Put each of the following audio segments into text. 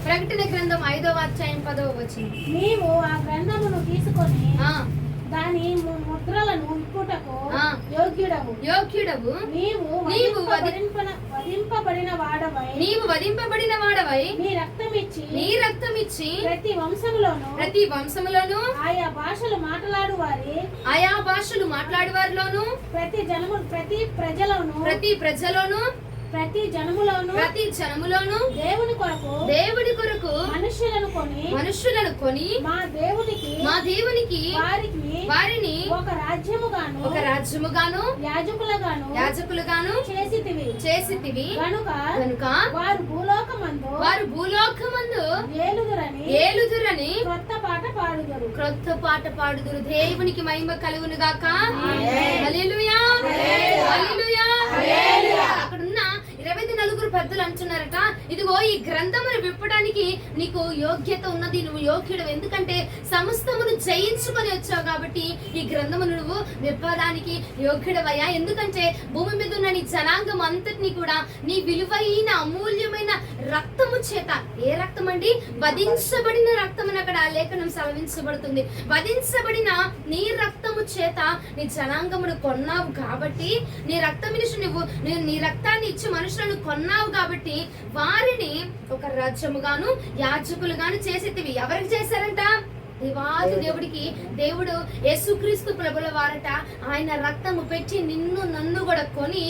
ప్రకటన గ్రంథం 5వ అధ్యాయం 10వ వచనం. నీవు ఆ గ్రంథమును తీసుకొని దాని ముద్రలను విప్పుటకు యోగ్యుడవు. నీవు వధింపబడిన వాడవై నీ రక్తమిచ్చి ప్రతి వంశములోను ఆయా భాషలు మాట్లాడు వారిలోను ప్రతి ప్రజలోను ప్రతి జనములోను దేవుని కొరకు మనుష్యులను కొని మా దేవునికి వారిని ఒక రాజ్యముగాను యాజకులుగాను చేసితివి కనుక వారు భూలోకమందు ఏలుదురని క్రొత్త పాట పాడుదురు. దేవునికి మహిమ కలుగును గాక. హల్లెలూయా, హల్లెలూయా. అక్కడున్న 24 పెద్దలు అంటున్నారట, ఇదిగో ఈ గ్రంథమును విప్పడానికి నీకు యోగ్యత ఉన్నది, నువ్వు యోగ్యుడు. ఎందుకంటే సమస్తమును జయించుకొని వచ్చావు కాబట్టి ఈ గ్రంథమును నువ్వు విప్పడానికి యోగ్యుడవయ్యా. ఎందుకంటే భూమి మీద ఉన్న నీ జనాంగం అంతటిని కూడా నీ విలువైన అమూల్యమైన రక్తము చేత, ఏ రక్తం అండి? వధించబడిన రక్తం అని అక్కడ లేఖనం సెలవించబడుతుంది. వధించబడిన నీ రక్తము చేత నీ జనాంగమును కొన్నావు కాబట్టి, నీ రక్తం నువ్వు నీ రక్తాన్ని ఇచ్చి మనుషులను కొన్నావు కాబట్టి వారిని ఒక రాజ్యముగాను యాజకులుగాను చేసేటివి. ఎవరికి చేశారంట? దేవాది దేవుడికి. దేవుడు యేసుక్రీస్తు ప్రభుల వారట ఆయన రక్తము పెట్టి నిన్ను నన్ను కూడా కొని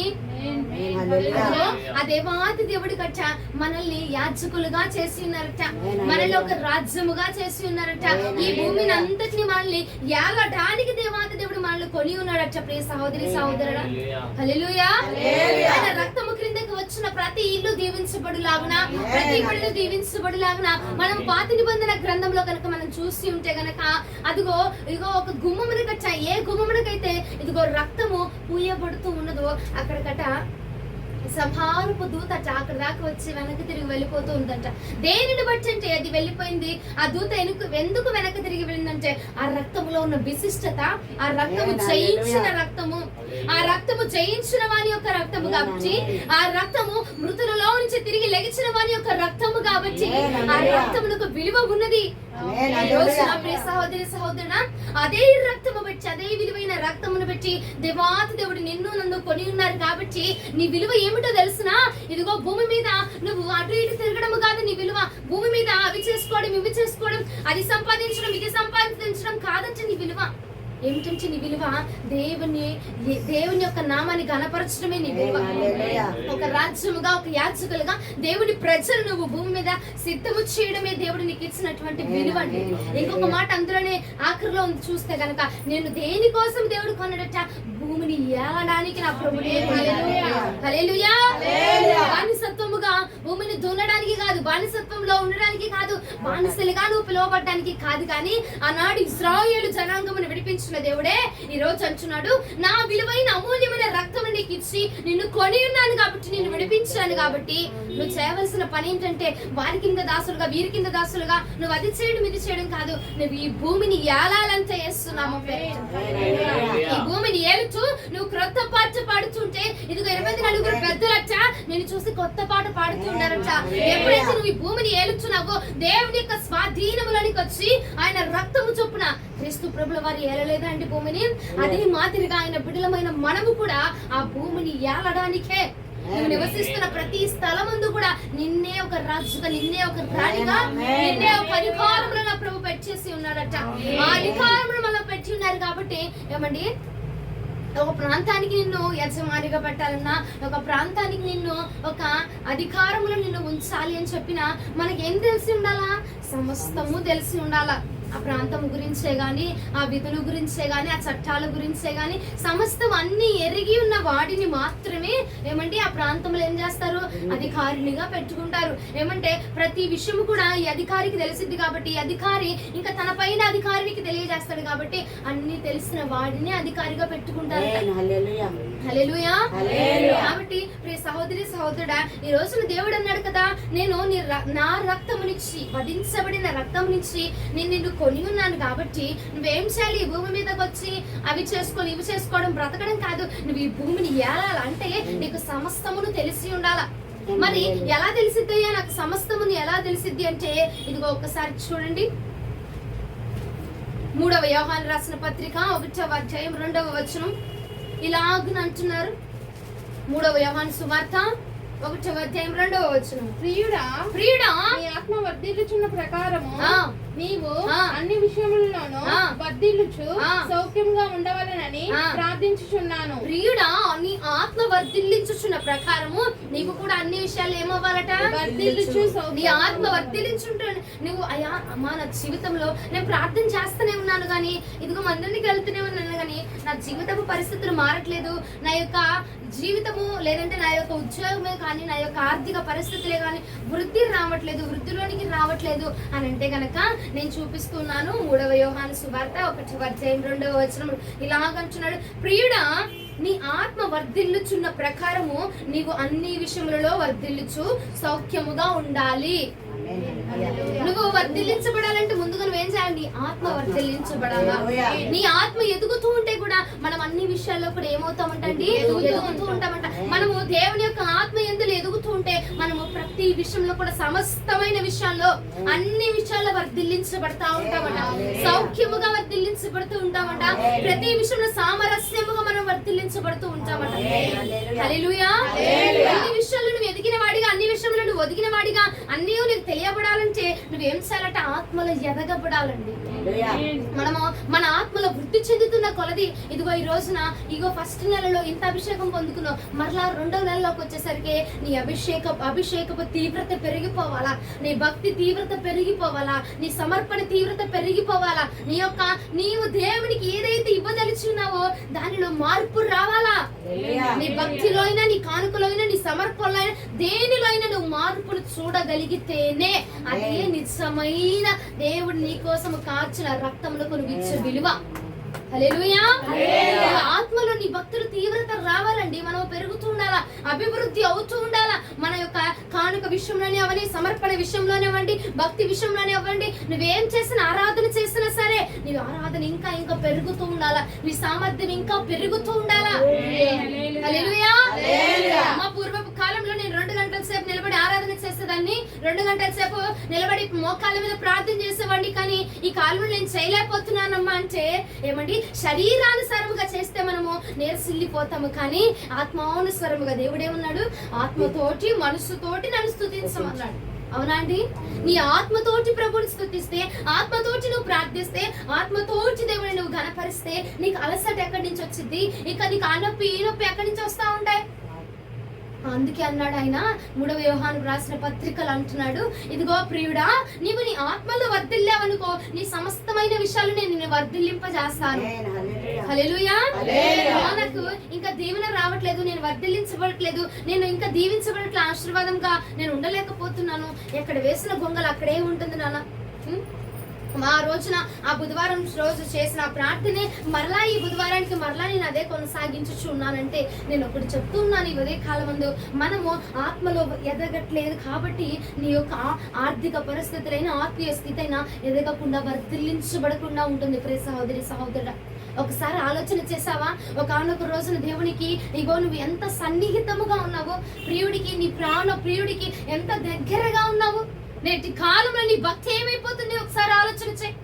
ఆ దేవాది దేవుడి కట్ట మనల్ని యాజకులుగా చేసి ఉన్నారట, మనల్ని ఒక రాజ్యముగా చేసి ఉన్నారట. ఈ భూమిని అంతటిని మనల్ని ఏలడానికి దేవాది దేవుడు మనల్ని కొని ఉన్నాడట. ప్రియ సహోదరి సహోదరుడా, హల్లెలూయా. ఆయన రక్తము క్రిందకి వచ్చిన ప్రతి ఇల్లు దీవించబడులాగున, ప్రతి ఇల్లు దీవించబడులాగున మనం పాత నిబంధన గ్రంథంలో కనుక మనం చూసి ఉంటే గనక అదిగో ఇదిగో ఒక గుమ్మమునకట, ఏ గుమ్మమునకైతే ఇదిగో రక్తము పూయబడుతూ ఉన్నదో అక్కడికట సంహారపు దూత అక్కడ దాకా వచ్చి వెనక్కి తిరిగి వెళ్ళిపోతూ ఉందంట. దేనిని బట్టి అంటే అది వెళ్ళిపోయింది. ఆ దూత ఎందుకు వెనక్కి తిరిగి వెళ్ళిందంటే ఆ రక్తములో ఉన్న విశిష్టత, ఆ రక్తము జయించిన రక్తము, ఆ రక్తము జయించిన వాని యొక్క రక్తము కాబట్టి, ఆ రక్తము మృతులలో నుంచి తిరిగి లెగిచిన వాని యొక్క రక్తము కాబట్టి ఆ రక్తమునకు విలువ ఉన్నది. సహోదరి సహోదరుడా, అదే రక్తము పెట్టి, అదే విలువైన రక్తమును పెట్టి దేవాతి దేవుడు నిన్ను నన్ను కొని ఉన్నారు కాబట్టి నీ విలువ ఏమిటో తెలుసునా? ఇదిగో భూమి మీద నువ్వు అటు ఇటు తిరగడము కాదు నీ విలువ. భూమి మీద అవి చేసుకోవడం ఇవి చేసుకోవడం, అది సంపాదించడం ఇది సంపాదించడం కాదంటే నీ విలువ ఏమిటంటే నీ విలువ దేవుని యొక్క నామాన్ని గణపరచడమే నీ విలువ. ఒక రాజ్యముగా, ఒక యాజకులుగా దేవుని ప్రజలు నువ్వు భూమి మీద సిద్ధము చేయడమే దేవుడు నీకు ఇచ్చినటువంటి విలువ అండి. ఇంకొక మాట అందులోనే ఆఖరిలో చూస్తే గనక నేను దేనికోసం దేవుడు కొన్నాడట? భూమిని ఏలడానికి నా ప్రభుడే. హల్లెలూయా. బానిసత్వముగా భూమిని దున్నడానికి కాదు, బానిసత్వంలో ఉండడానికి కాదు, బానిసలుగా నువ్వు పిలువబడ్డానికి కాదు, కానీ ఆనాడు ఇశ్రాయేలు జనాంగమును విడిపించిన దేవుడే ఈ రోజు అంటున్నాడు, నా విలువైన అమూల్యమైన రక్తం నీకు ఇచ్చి నిన్ను కొని ఉన్నాను కాబట్టి, నిన్ను విడిపించాను కాబట్టి నువ్వు చేయవలసిన పని ఏంటంటే వారి కింద దాసులుగా వీరి కింద దాసులుగా నువ్వు అది చేయడం ఇది చేయడం కాదు, నువ్వు ఈ భూమిని ఏలాలంటే చేస్తున్నాము. ఈ భూమిని ఏలుతూ నువ్వు క్రొత్త పాట పాడుతుంటే ఇదిగో 24 పెద్దలట నేను చూసి కొత్త పాట పాడుతూ ఉన్నారట. ఎప్పుడైతే నువ్వు ఈ భూమిని ఏలుచున్నావో దేవుని యొక్క స్వాధీనములోనికి వచ్చి ఆయన రక్తము చొప్పున క్రీస్తు ప్రభుల వారు ఏలలేదా అండి భూమిని? అదే మాదిరిగా ఆయన బిడ్డలమైన మనము కూడా ఆ భూమిని ఏలడానికే నువ్వు నివసిస్తున్న ప్రతి స్థలమందు కూడా నిన్నే ఒక రాజుగా, నిన్నే ఒక రాణిగా, నిన్నే ఒక అధికారములో నా ప్రభు పెట్టేసి ఉన్నాడట. ఆ అధికారమును మనం పెట్టి ఉన్నారు కాబట్టి ఏమండి, ఒక ప్రాంతానికి నిన్ను యజమానిగా పెట్టాలన్నా, ఒక ప్రాంతానికి నిన్ను ఒక అధికారంలో నిన్ను ఉంచాలి అని చెప్పినా మనకి ఏం తెలిసి ఉండాలా? సమస్తము తెలిసి ఉండాలా. ఆ ప్రాంతం గురించే గాని, ఆ విధుల గురించే గాని, ఆ చట్టాల గురించే గాని సమస్తం అన్ని ఎరిగి ఉన్న వాడిని మాత్రమే ఏమంటే ఆ ప్రాంతంలో ఏం చేస్తారు? అధికారినిగా పెట్టుకుంటారు. ఏమంటే ప్రతి విషయం కూడా ఈ అధికారికి తెలిసిద్ది కాబట్టి, ఈ అధికారి ఇంకా తన పైన అధికారికి తెలియజేస్తాడు కాబట్టి అన్ని తెలిసిన వాడిని అధికారిగా పెట్టుకుంటారు. హల్లెలూయా. కాబట్టి ప్రియ సహోదరి సహోదరుడా, ఈ రోజున దేవుడు అన్నాడు కదా, నేను నా రక్తమునిచ్చి, వధించబడిన రక్తమునిచ్చి నేను నిన్ను కొని ఉన్నాను కాబట్టి నువ్వేం చేయాలి? ఈ భూమి మీదకి వచ్చి అవి చేసుకొని ఇవి చేసుకోవడం బ్రతకడం కాదు, నువ్వు ఈ భూమిని ఏలాలంటే నీకు సమస్తమును తెలిసి ఉండాలా. మరి ఎలా తెలిసిద్దయ్యా నాకు సమస్తముని ఎలా తెలిసిద్ది అంటే ఇదిగో ఒక్కసారి చూడండి. 3వ యోహాను రాసిన పత్రిక 1వ అధ్యాయం 2వ వచనం ఇలాగని అంటున్నారు. 3వ యోహాను సువార్త 1వ అధ్యాయం 2వ వచనం, ప్రియుడా ప్రియుడా నీ ఆత్మ వర్ధిల్లుచున్న ప్రకారము నీవు ఆ. అన్ని విషయములలోనూ ఆ. వర్ధిల్లుచు ఆ. సౌఖ్యముగా ఉండవలెనని ఆ. ప్రార్థించుచున్నాను. ప్రియుడా నీ ఆత్మ వర్ధిల్లించుచున్న ప్రకారము నీవు కూడా అన్ని విషయాలు ఏమవ్వాలట? వర్ధిల్లుచు నీ ఆత్మ వర్ధిల్లించుంటాను. నువ్వు అయ్యా అమ్మా నా జీవితంలో నేను ప్రార్థన చేస్తూనే ఉన్నాను కానీ ఇదిగో మందిరానికి వెళ్తూనే ఉన్నాను కానీ నా జీవితపు పరిస్థితులు మారట్లేదు, నా యొక్క జీవితము లేదంటే నా యొక్క ఉద్యోగమే కానీ నా యొక్క ఆర్థిక పరిస్థితులే కానీ వృద్ధిలోనికి రావట్లేదు అని అంటే గనక నేను చూపిస్తున్నాను 3వ యోహాను సువార్త 1వ అధ్యాయం 2వ వచనం ఇలాగంటున్నాడు, ప్రియుడా నీ ఆత్మ వర్ధిల్లుచున్న ప్రకారము నీవు అన్ని విషయములలో వర్ధిల్లుచు సౌఖ్యముగా ఉండాలి. నువ్వు వర్ధిల్లించబడాలంటే ముందుగా నువ్వేం చేయాలి? నీ ఆత్మ వర్ధిల్లించబడాలా. నీ ఆత్మ ఎదుగుతూ ఉంటే కూడా మనం అన్ని విషయాల్లో కూడా ఏమవుతామంటండి? ఎదుగుతూ ఉంటామంట. మనము దేవుని యొక్క ఆత్మ ఎందులో ఎదుగుతూ ఉంటే మనము ప్రతి విషయంలో కూడా సమస్తమైన విషయాల్లో అన్ని విషయాల్లో వర్ధిల్లించబడతా ఉంటామంట, సౌఖ్యముగా వర్ధిల్లించబడుతూ ఉంటామంట, ప్రతి విషయంలో సామరస్యముగా మనం వర్ధిల్లించబడుతూ ఉంటామంట. హల్లెలూయా. అన్ని విషయాల్లో నువ్వు ఎదిగిన వాడిగా, అన్ని విషయంలో నువ్వు ఒదిగిన వాడిగా, అన్ని నీకు తెలియబడాలంటే నువ్వేం చేయాలంటే ఆత్మలో ఎదగబడాలండి. మనము మన ఆత్మలో వృద్ధి చెందుతున్న కొలది ఇదిగో ఈ రోజున ఇగో ఫస్ట్ నెలలో ఇంత అభిషేకం పొందుకున్నావు, మరలా 2వ నెలలోకి వచ్చేసరికి నీ అభిషేకపు తీవ్రత పెరిగిపోవాలా, నీ భక్తి తీవ్రత పెరిగిపోవాలా, నీ సమర్పణ తీవ్రత పెరిగిపోవాలా, నీవు దేవునికి ఏదైతే ఇవ్వదలుచున్నావో దానిలో మార్పు రావాలా. నీ భక్తిలో అయినా, నీ కానుకలో అయినా, నీ సమర్పణలో అయినా, దేనిలో అయినా నువ్వు మార్పును చూడగలిగితేనే అదే నిజమైన దేవుడు నీ కోసం కార్చిన రక్తములకు నువ్వు ఇచ్చే విలువ. హల్లెలూయా. ఆత్మలో నీ భక్తులు తీవ్రత రావాలండి. మనం పెరుగుతూ ఉండాలా, అభివృద్ధి అవుతూ ఉండాలా. మన యొక్క కానుక విషయంలోనే అవ్వండి, సమర్పణ విషయంలోనే అవ్వండి, భక్తి విషయంలోనే అవ్వండి, నువ్వేం చేసినా ఆరాధన చేసినా సరే నీ ఆరాధన ఇంకా ఇంకా పెరుగుతూ ఉండాలా, నీ సామర్థ్యం ఇంకా పెరుగుతూ ఉండాలా. హల్లెలూయా. మా పూర్వపు కాలంలో నేను 2 గంటల సేపు నిలబడి ఆరాధన చేసేదాన్ని, 2 గంటల సేపు నిలబడి మోకాళ్ళ మీద ప్రార్థన చేసేవాడిని. కానీ ఈ కాలంలో నేను చేయలేకపోతున్నానమ్మా అంటే ఏమండి, శరీరానుసారముగా చేస్తే మనము నేర్సిల్లిపోతాము, కానీ ఆత్మానుసారముగా దేవుడేమన్నాడు? ఆత్మతోటి మనసుతోటి నన్ను స్తుతించమన్నాడు. అవునా అండి? నీ ఆత్మతోటి ప్రభుని స్తుతిస్తే, ఆత్మతోటి నువ్వు ప్రార్థిస్తే, ఆత్మతోటి దేవుని నువ్వు ఘనపరిస్తే నీకు అలసట ఎక్కడి నుంచి వచ్చింది? ఇక నీకు ఆ నొప్పి ఈ నొప్పి ఎక్కడి నుంచి వస్తా ఉంటాయి? అందుకే అన్నాడు ఆయన 3వ యోహాను రాసిన పత్రికలు అంటున్నాడు, ఇదిగో ప్రియుడా నీవు నీ ఆత్మలో వర్ధిల్లావనుకో నీ సమస్తమైన విషయాలు నేను నిన్ను వర్ధిల్లింపజేస్తాను. హల్లెలూయా. నాకు ఇంకా దీవెన రావట్లేదు, నేను వర్ధిల్లించబడట్లేదు, నేను ఇంకా దీవించబడట్లే, ఆశీర్వాదంగా నేను ఉండలేకపోతున్నాను, ఎక్కడ వేసిన గొంగలు అక్కడే ఉంటుంది నాన్న. ఆ రోజున ఆ బుధవారం రోజు చేసిన ప్రార్థనే మరలా ఈ బుధవారానికి మరలా నేను అదే కొనసాగించుచున్నానంటే నేను ఒకటి చెప్తున్నాను. ఈ ఉదయ కాలం ముందు మనము ఆత్మలో ఎదగట్లేదు కాబట్టి నీ యొక్క ఆర్థిక పరిస్థితులైనా ఆత్మీయ స్థితి అయినా ఎదగకుండా వర్ధిల్లించబడకుండా ఉంటుంది. ప్రియ సహోదరి సహోదరుడా, ఒకసారి ఆలోచన చేసావా? ఒకనొక రోజున దేవునికి ఇగో నువ్వు ఎంత సన్నిహితముగా ఉన్నావో, ప్రియుడికి, నీ ప్రాణ ప్రియుడికి ఎంత దగ్గరగా ఉన్నావు. నేటి కాలంలో నీ భక్తి ఏమైపోతుంది? ఒకసారి ఆలోచన చేయి.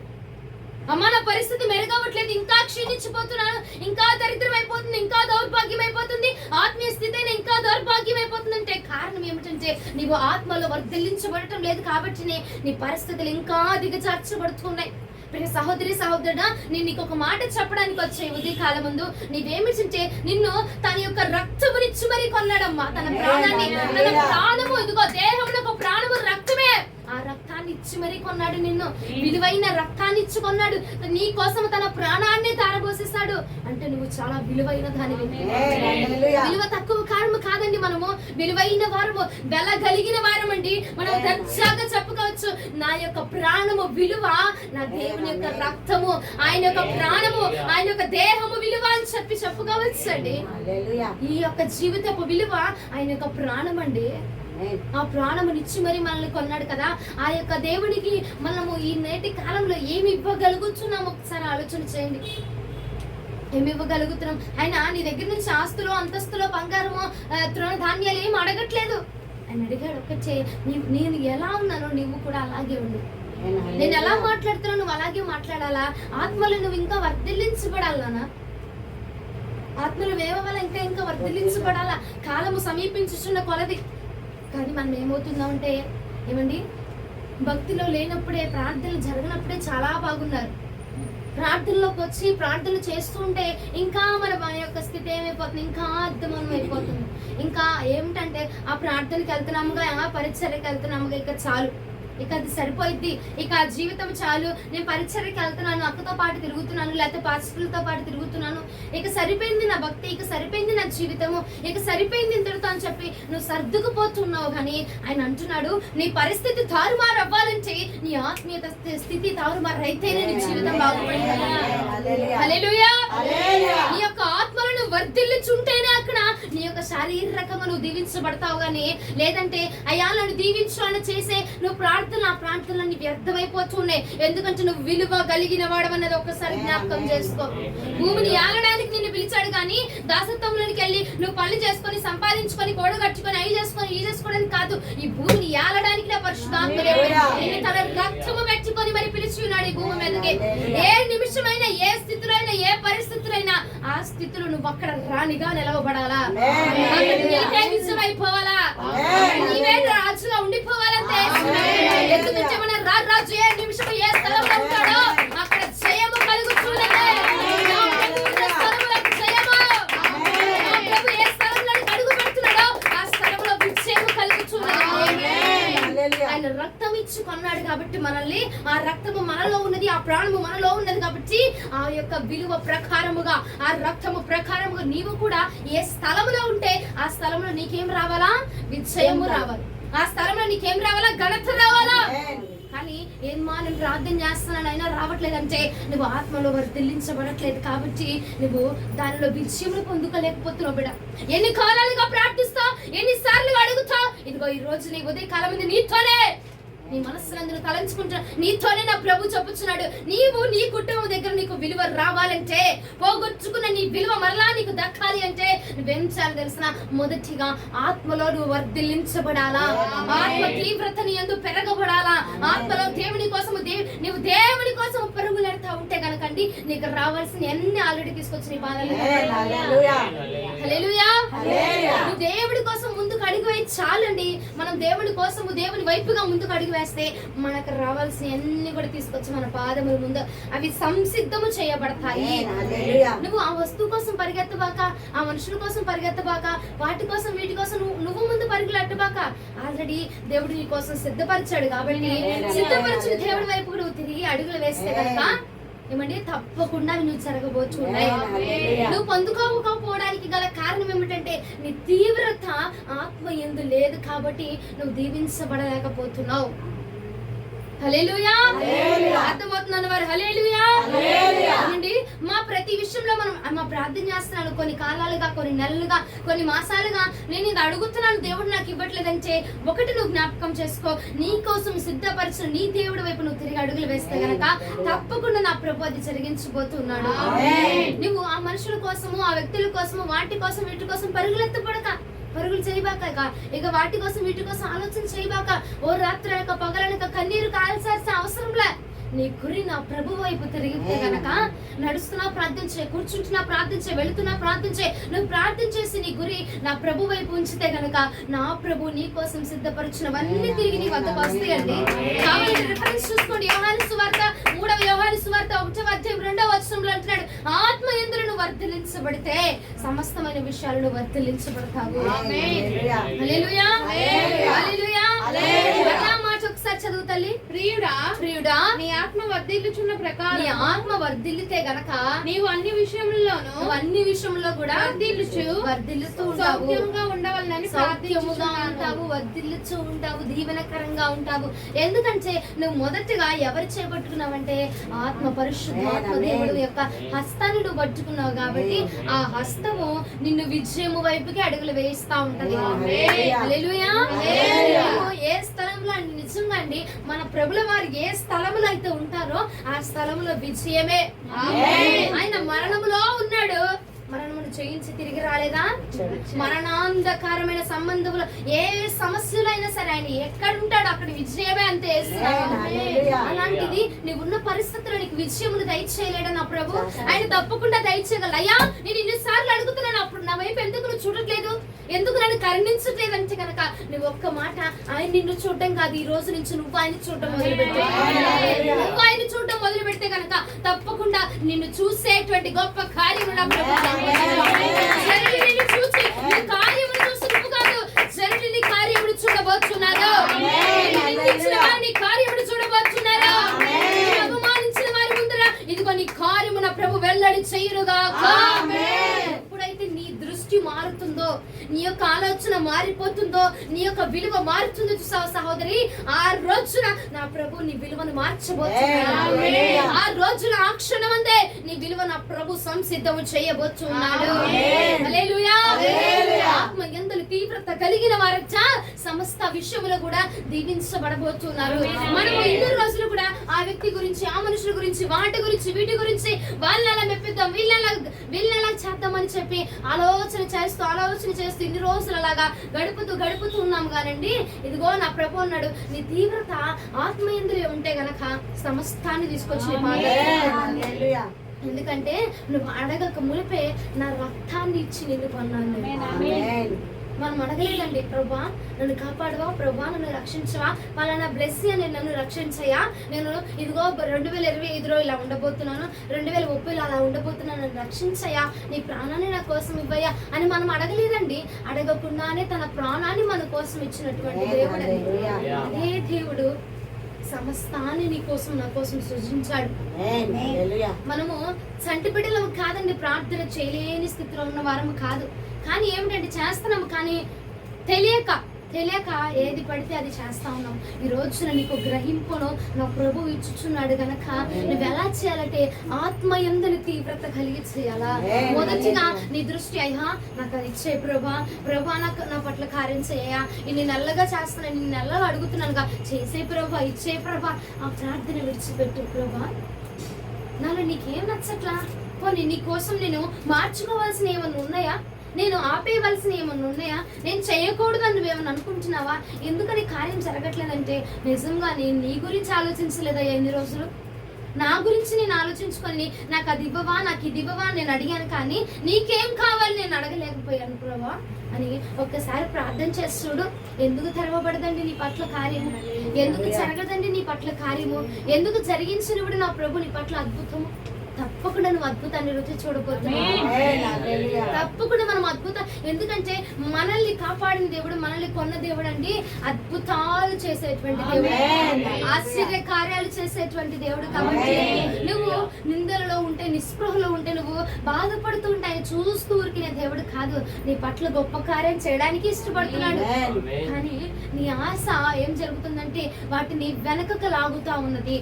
అమ్మా నా పరిస్థితి మెరుగవట్లేదు, ఇంకా క్షీణించిపోతున్నాను, ఇంకా దరిద్రం అయిపోతుంది, ఇంకా దౌర్భాగ్యం అయిపోతుంది, ఆత్మీయ స్థితి అయినా ఇంకా దౌర్భాగ్యం అయిపోతుంది అంటే కారణం ఏమిటంటే నీవు ఆత్మలో వర్ధిల్లించబడటం లేదు కాబట్టి నీ పరిస్థితులు ఇంకా దిగజార్చబడుతున్నాయి. ప్రియ సహోదరి సహోదరుడా, నేను నీకు ఒక మాట చెప్పడానికి వచ్చే ఉదయ కాలం ముందు నీవేమిటంటే నిన్ను తన యొక్క రక్తమునిచ్చి మరీ కొన్నాడమ్మా. తన ప్రాణాన్ని, తన ప్రాణము, ఇదిగో దేహంలో ఒక ప్రాణము రక్తమే, ఆ రక్తాన్ని ఇచ్చి మరీ కొన్నాడు నిన్ను. విలువైన రక్తాన్ని ఇచ్చి కొన్నాడు. నీ కోసం తన ప్రాణాన్ని తారబోసేశాడు అంటే నువ్వు చాలా విలువైన దానివి. విలువ తక్కువ కారము కాదండి, మనము విలువైన వారము, వెలగలిగిన వారమండి. మనం దర్జాగా చెప్పుకోవచ్చు, నా యొక్క ప్రాణము విలువ నా దేవుని యొక్క రక్తము, ఆయన యొక్క ప్రాణము, ఆయన యొక్క దేహము విలువ అని చెప్పుకోవచ్చు అండి. ఈ యొక్క జీవితపు విలువ ఆయన యొక్క ప్రాణం అండి. ఆ ప్రాణమునిచ్చి మరి మనల్ని కొన్నాడు కదా. ఆ యొక్క దేవునికి మనము ఈ నేటి కాలంలో ఏమి ఇవ్వగలుగుతున్నాం ఒకసారి ఆలోచన చేయండి. ఏమి ఇవ్వగలుగుతున్నాం? ఆయన నీ దగ్గర నుంచి ఆస్తులో, అంతస్తులో, బంగారమో, తృణధాన్యాలు ఏమి అడగట్లేదు. ఆయన అడిగాడు ఒకటే, నేను ఎలా ఉన్నానో నువ్వు కూడా అలాగే ఉండు. నేను ఎలా మాట్లాడుతున్నా నువ్వు అలాగే మాట్లాడాలా? ఆత్మలో నువ్వు ఇంకా వర్ధిల్లించబడాలనా? ఆత్మలు వేవల ఇంకా ఇంకా వర్ధిల్లించబడాలా? కాలము సమీపించుచున్న కొలది. కానీ మనం ఏమవుతుందంటే ఏమండి, భక్తిలో లేనప్పుడే, ప్రార్థనలు జరగనప్పుడే చాలా బాగున్నారు. ప్రార్థనలోకి వచ్చి ప్రార్థనలు చేస్తుంటే ఇంకా మన యొక్క స్థితి ఏమైపోతుంది, ఇంకా అర్థమనం అయిపోతుంది. ఇంకా ఏమిటంటే ఆ ప్రార్థనకి వెళ్తున్నాముగా, ఆ పరిచర్యకి వెళ్తున్నాముగా, ఇక చాలు, ఇక అది సరిపోయిద్ది, ఇక ఆ జీవితం చాలు, నేను పరిచర్యకి వెళ్తున్నాను, అక్కతో పాటు తిరుగుతున్నాను, లేకపోతే పాస్టర్లతో పాటు తిరుగుతున్నాను, ఇక సరిపోయింది నా భక్తి, ఇక సరిపోయింది నా జీవితము, ఇక సరిపోయింది ఇంతటితో అని చెప్పి నువ్వు సర్దుకుపోతున్నావు. కానీ ఆయన అంటున్నాడు, నీ పరిస్థితి తారుమారు అవ్వాలంటే నీ ఆత్మీయత స్థితి తారుమారు అయితేనే నీ జీవితం బాగుపడింది. హల్లెలూయా. నీ యొక్క ఆత్మలను వర్ధిల్లుచుంటేనే అక్కడ నీ యొక్క శారీరకంగా నువ్వు దీవించబడతావు. కానీ లేదంటే అయ్యా నన్ను దీవించు అని చేసే నువ్వు ప్రార్థనలన్నీ వ్యర్థమైపోతున్నాయి. ఎందుకంటే నువ్వు విలువ కలిగిన వాడవన్నది ఒక్కసారి జ్ఞాపకం చేసుకో. భూమిని ఏలడానికి నిన్ను పిలిచాడు, కానీ దాసత్వంలోనికి వెళ్ళి నువ్వు పనులు చేసుకొని సంపాదించుకొని గోడ కట్టుకొని అవి చేసుకొని ఈ చేసుకోవడానికి కాదు. ఈ భూమిని ఏలడానికి నా పరిశుద్ధాత్మ దేవుడు తన రక్తము పెట్టుకొని మరి పిలిచి ఉన్నాడు ఈ భూమి మీదకి. ఏ నిమిషమైనా, ఏ స్థితిలో అయినా, ఏ పరిస్థితులు అయినా ఆ స్థితిలో నువ్వు అక్కడ రాణిగా నిలవబడాలా, నిజమైపోవాలా, నీవే రాజుగా ఉండిపోవాలంటే. ఎందుకంటే మన రాజు ఏ నిమిషం ఏ స్థలంలో ఉంటాడో అక్కడ జయము కలుగుతున్నది. ఏ స్థలంలో అడుగు పెడుతున్నాడో ఆ స్థలంలో విజయము కలుగుతున్నది. ఆయన రక్తం ఇచ్చి కొన్నాడు కాబట్టి మనల్ని, ఆ రక్తము మనలో ఉన్నది, ఆ ప్రాణము మనలో ఉన్నది కాబట్టి ఆ యొక్క విలువ ప్రకారముగా, ఆ రక్తము ప్రకారముగా నీవు కూడా ఏ స్థలంలో ఉంటే ఆ స్థలంలో నీకేం రావాలా? విజయము రావాలి. ఆ స్థలంలో నీకేం రావాలా? ఘనత రావాలా. కానీ ఏమా నేను ప్రార్థన చేస్తున్నాను అయినా రావట్లేదంటే నువ్వు ఆత్మలో వర్ధిల్లించబడట్లేదు. కాబట్టి నువ్వు దానిలో విజయములు పొందుకోలేకపోతున్నావు బిడ్డ. ఎన్ని కాలాలుగా ప్రార్థిస్తావు, ఎన్నిసార్లు అడుగుతావు? ఇదిగో ఈ రోజు నీ ఉదయ కాలం ఉంది, నీతోనే, నీ మనస్సునందును తలంచుకుంటున్నా, నీతోనే నా ప్రభు చెప్పుచున్నాడు. నీవు నీ కుటుంబం దగ్గర నీకు విలువ రావాలంటే, పోగొట్టుకున్న నీ విలువ మరలా నీకు దక్కాలి అంటే నువ్వేం చేయాలి తెలిసిన? మొదటిగా ఆత్మలో నువ్వు వర్ధిల్లించబడాలా, ఆత్మ తీవ్రత నీ యందు పెరగబడాలా. ఆత్మలో దేవుని కోసము నువ్వు దేవుని కోసం పరుగులెడతా ఉంటే కనుకండి నీకు రావాల్సిన అన్ని ఆల్రెడీ తీసుకొచ్చి నీ బాధలు. హల్లెలూయా. నువ్వు దేవుడి కోసం ముందుకు అడుగు వేయి చాలండి. మనం దేవుడి కోసము దేవుని వైపుగా ముందుకు అడుగు వేస్తే మనకు రావాల్సిన అన్ని కూడా తీసుకొచ్చి మన పాదముల ముందు అవి సంసిద్ధము చేయబడతాయి. నువ్వు ఆ వస్తువు కోసం పరిగెత్తబాక, ఆ మనుషుల కోసం పరిగెత్తబాక, వాటి కోసం వీటి కోసం నువ్వు ముందు పరుగులెట్టబాక. ఆల్రెడీ దేవుడు నీ కోసం సిద్ధపరిచాడు కాబట్టి సిద్ధపరిచిన దేవుడి వైపు నువ్వు తిరిగి అడుగులు వేస్తే కనుక ఏమంటే తప్పకుండా నువ్వు జరగబోతున్నాయి. నువ్వు పొందుకోకపోవడానికి గల కారణం ఏమిటంటే నీ తీవ్రత ఆత్మ యందు లేదు కాబట్టి నువ్వు దీవించబడలేకపోతున్నావు. హల్లెలూయా. అర్థమవుతున్నాను వారు? హల్లెలూయా. మా ప్రతి విషయంలో మనం ప్రార్థన చేస్తున్నాను. కొన్ని కాలాలుగా, కొన్ని నెలలుగా, కొన్ని మాసాలుగా నేను ఇది అడుగుతున్నాను, దేవుడు నాకు ఇవ్వట్లేదంటే ఒకటి నువ్వు జ్ఞాపకం చేసుకో. నీ కోసం సిద్ధపరిచిన నీ దేవుడి వైపు నువ్వు తిరిగి అడుగులు వేస్తే గనక తప్పకుండా నా ప్రభు అది జరిగించబోతున్నాడు. నువ్వు ఆ మనుషుల కోసము, ఆ వ్యక్తుల కోసము, వాటి కోసం వీటి కోసం పరుగులు చేయబాక, ఇక వాటి కోసం వీటి కోసం ఆలోచన చేయబాక. ఓ రాత్రి పగలనక కన్నీరు కాల్చాల్సిన అవసరంలే. నీ గురి నా ప్రభు వైపు తిరిగితే గనక నడుస్తున్నా ప్రార్థించే, కూర్చుంటున్నా ప్రార్థించే, వెళుతున్నా ప్రార్థించే, నువ్వు ప్రార్థించేసి నీ గురి నా ప్రభు వైపు ఉంచితే గనక నా ప్రభు నీ కోసం సిద్ధపరిచినవన్నీ తిరిగి నీ వద్దకు వస్తాయండి. కాబట్టి రిఫరెన్స్ చూసుకోండి. యోహాను సువార్త 3వ యోహాను సువార్త 1వ అధ్యాయం 2వ వచనంలో అంటున్నాడు, ఆత్మ యందు నువ్వు వర్ధిల్లించబడితే సమస్తమైన విషయాలను వర్ధిల్లించబడతావు. హల్లెలూయా. హల్లెలూయా. ఒకసారి చదువు తల్లి. ప్రియుడా నీ ఆత్మ వర్ధిల్లుచున్న ప్రకారం, నీ ఆత్మ వర్ధిల్లితే గనక నీవు అన్ని విషయంలో కూడా వర్ధిల్లుతూ ఉంటావు, ఉండవాలని సత్యముగా ఉంటావు, వర్ధిల్లుతూ ఉంటావు, దీవెనకరంగా ఉంటావు. ఎందుకంటే నువ్వు మొదటిగా ఎవరు చేపట్టుకున్నావంటే ఆత్మ పరిశుద్ధాత్మ దేవుడు యొక్క హస్తాన్ని నువ్వు పట్టుకున్నావు. కాబట్టి ఆ హస్తము నిన్ను విజయము వైపుకి అడుగులు వేయిస్తా ఉంటది. హల్లెలూయా. ఏ స్థలంలో నిజంగా అండి మన ప్రభుల వారు ఏ స్థలములో అయితే ఉంటారో ఆ స్థలములో విజయమే. ఆయన మరణములో ఉన్నాడు, మరణమును జయించి తిరిగి రాలేదా? మరణాంధకారమైన సంబంధములు ఏ సమస్యలైనా సరే ఆయన ఎక్కడ ఉంటాడు అక్కడ విజయమే అంతే. అలాంటిది నీవున్న పరిస్థితుల్లో నీకు విజయమును దయచేయలేడు నా ప్రభు. ఆయన తప్పకుండా దయచేయగలడు. అయ్యా నేను ఇన్నిసార్లు అడుగుతున్నాను, అప్పుడు నా వైపు ఎందుకు నువ్వు చూడట్లేదు, ఎందుకు నన్ను కరుణించట్లేదు అంటే కనుక నువ్వు ఒక్క మాట, ఆయన నిన్ను చూడటం కాదు, ఈ రోజు నుంచి నువ్వు ఆయన చూడటం మొదలు పెట్టే. నువ్వు ఆయన చూడటం మొదలు పెడితే కనుక తప్పకుండా నిన్ను చూసేటువంటి గొప్ప కార్యము నా ప్రభు నిన్ను చూసి నీ కార్యమును చూసి నువ్వు కాదు, జరుని నీ కార్యమును చూడబోతున్నాడు. నిందించిన వారిని కార్యమును చూడబోతున్నాడు. అవమానించిన వారి ముందర ఇదిగో నీ కార్యము నా ప్రభు వెల్లడి చేయునుగా. ఎప్పుడైతే నీ దృష్టి మారుతుందో, నీ యొక్క ఆలోచన మారిపోతుందో, నీ యొక్క విలువ మారుతుందో చూసావు సహోదరి, ఆ రోజున నా ప్రభు నీ విలువను మార్చబోతున్నాడు. ఆ రోజున ఆ క్షణమందే నీ విలువ నా ప్రభు సంసిద్ధము చేయబోతున్నాడు. హల్లెలూయా. ఆత్మయందులు తీవ్రత కలిగిన వారట సమస్త విషయములో కూడా దీవించబడబోతున్నారు. మనం ఇన్ని రోజులు కూడా ఆ వ్యక్తి గురించి, ఆ మనుషుల గురించి, వాటి గురించి, వీటి గురించి, వాళ్ళలా మెప్పిద్దాం, వీళ్ళలా చేద్దామని చెప్పి ఆలోచన చేస్తూ ఇన్ని రోజులు అలాగా గడుపుతూ ఉన్నాం కానండి. ఇదిగో నా ప్రభు అన్నాడు, నీ తీవ్రత ఆత్మయందులో ఉంటే గనక సమస్తాన్ని తీసుకొచ్చి ఎందుకంటే నువ్వు అడగక మునిపే నా రక్తాన్ని ఇచ్చి నిన్ను కొన్నాను. మనం అడగలేదండి, ప్రభా నన్ను కాపాడవా, ప్రభా నన్ను రక్షించవా, పలానా బ్లెస్ అని నన్ను రక్షించయా, నేను ఇదిగో 2025లో ఇలా ఉండబోతున్నాను, 2030లో అలా ఉండబోతున్నాను, నన్ను రక్షించయా, నీ ప్రాణాన్ని నా కోసం ఇవ్వయా అని మనం అడగలేదండి. అడగకుండానే తన ప్రాణాన్ని మన కోసం ఇచ్చినటువంటి దేవుడు. అదే దేవుడు సమస్తాన్ని నీ కోసం నా కోసం సృజించాడు. మనము చంటి బిడ్డలము కాదండి, ప్రార్థన చేయలేని స్థితిలో ఉన్న వారము కాదు. కానీ ఏమిటంటే చేస్తున్నాము, కానీ తెలియక ఏది పడితే అది చేస్తా ఉన్నాం. ఈ రోజున నీకు గ్రహింపును నా ప్రభు ఇచ్చుచున్నాడు గనక నువ్వు ఎలా చేయాలంటే ఆత్మయందుని తీవ్రత కలిగి చేయాలా. మొదటిగా నీ దృష్టి, అయ్యా నాకు అది ఇచ్చే ప్రభా నాకు నా పట్ల కార్యం చేయ, ఇన్ని నెల్లగా చేస్తున్నాను, ఇన్ని నెల్లగా అడుగుతున్నానుగా, చేసే ప్రభా, ఇచ్చే ప్రభా. ఆ ప్రార్థన విడిచిపెట్టు. ప్రభా నాలో నీకేం నచ్చట్లా, పోనీ నీ కోసం నేను మార్చుకోవాల్సిన ఏమన్నా ఉన్నాయా, నేను ఆపేయవలసిన ఏమన్నా ఉన్నాయా, నేను చేయకూడదని నువ్వేమన్నా అనుకుంటున్నావా, ఎందుకని కార్యం జరగట్లేదంటే నిజంగా నేను నీ గురించి ఆలోచించలేదయ్యా. ఎన్ని రోజులు నా గురించి నేను ఆలోచించుకొని నాకు అది ఇవ్వవా, నాకు ఇది ఇవ్వవా నేను అడిగాను, కానీ నీకేం కావాలి నేను అడగలేకపోయాను ప్రభా అని ఒక్కసారి ప్రార్థన చేసి చూడు. ఎందుకు తెరవబడదండి నీ పట్ల కార్యము, ఎందుకు జరగదండి నీ పట్ల కార్యము, ఎందుకు జరిగించినప్పుడు నా ప్రభు నీ పట్ల అద్భుతము. తప్పకుండా నువ్వు అద్భుతాన్ని రుచి చూడబోతున్నావు. తప్పకుండా మనం అద్భుతం, ఎందుకంటే మనల్ని కాపాడిన దేవుడు, మనల్ని కొన్న దేవుడు అండి, అద్భుతాలు చేసేటువంటి దేవుడు, ఆశ్చర్య కార్యాలు చేసేటువంటి దేవుడు. కాబట్టి నువ్వు నిందలలో ఉంటే, నిస్పృహలో ఉంటే, నువ్వు బాధపడుతూ ఉంటే ఆయన చూస్తూ ఊరికిన దేవుడు కాదు, నీ పట్ల గొప్ప కార్యం చేయడానికి ఇష్టపడుతున్నాడు. కానీ నీ ఆశ ఏం జరుగుతుందంటే వాటిని వెనకకు లాగుతా ఉన్నది.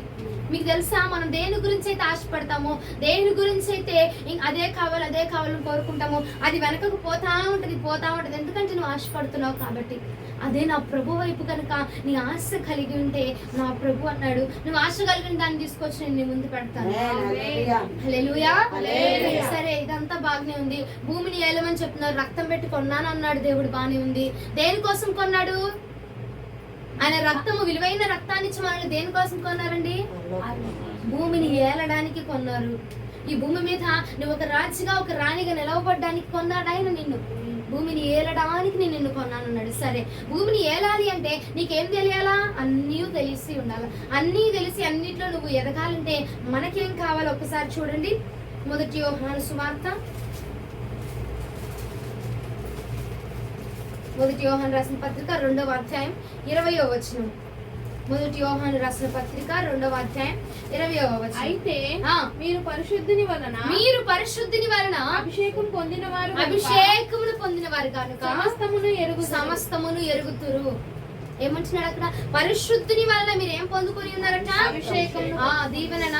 మీకు తెలుసా, మనం దేని గురించి అయితే ఆశపడతామో, దేని గురించి అయితే అదే కావాలని కోరుకుంటామో, అది వెనకకు పోతా ఉంటుంది. ఎందుకంటే నువ్వు ఆశపడుతున్నావు కాబట్టి. అదే నా ప్రభు వైపు కనుక నీ ఆశ కలిగి ఉంటే, నా ప్రభు అన్నాడు, నువ్వు ఆశ కలిగిన దాన్ని తీసుకొచ్చి నేను నీ ముందు పెడతాను. హల్లెలూయా. సరే ఇదంతా బాగానే ఉంది, భూమిని ఏలమని చెప్తున్నారు, రక్తం పెట్టి కొన్నాను అన్నాడు దేవుడు, బానే ఉంది. దేనికోసం కొన్నాడు? ఆయన రక్తము, విలువైన రక్తాన్ని ఇచ్చి మనల్ని దేనికోసం కొన్నారండి? భూమిని ఏలడానికి కొన్నారు. ఈ భూమి మీద నువ్వు ఒక రాజుగా, ఒక రాణిగా నిలవబడ్డానికి కొన్నాడు ఆయన నిన్ను. భూమిని ఏలడానికి నేను నిన్ను కొన్నానన్నాడు. సరే, భూమిని ఏలాలి అంటే నీకేం తెలియాలా? అన్నీ తెలిసి ఉండాలి. అన్నీ తెలిసి అన్నిట్లో నువ్వు ఎదగాలంటే మనకేం కావాలో ఒకసారి చూడండి. 1 యోహాను సువార్త 1 యోహాను రాసిన పత్రిక 2వ అధ్యాయం 20వ వచనం. 1 యోహాను రాసిన పత్రిక 2వ అధ్యాయం 20వ వచనం. అయితే మీరు పరిశుద్ధిని వలన అభిషేకమును పొందిన వారు కనుక సమస్తమును ఎరుగుతురు. ఏమంటున్నాడు అక్కడ? పరిశుద్ధిని వలన మీరు ఏం పొందుకొని ఉన్నారట? అభిషేకం, దీవెన,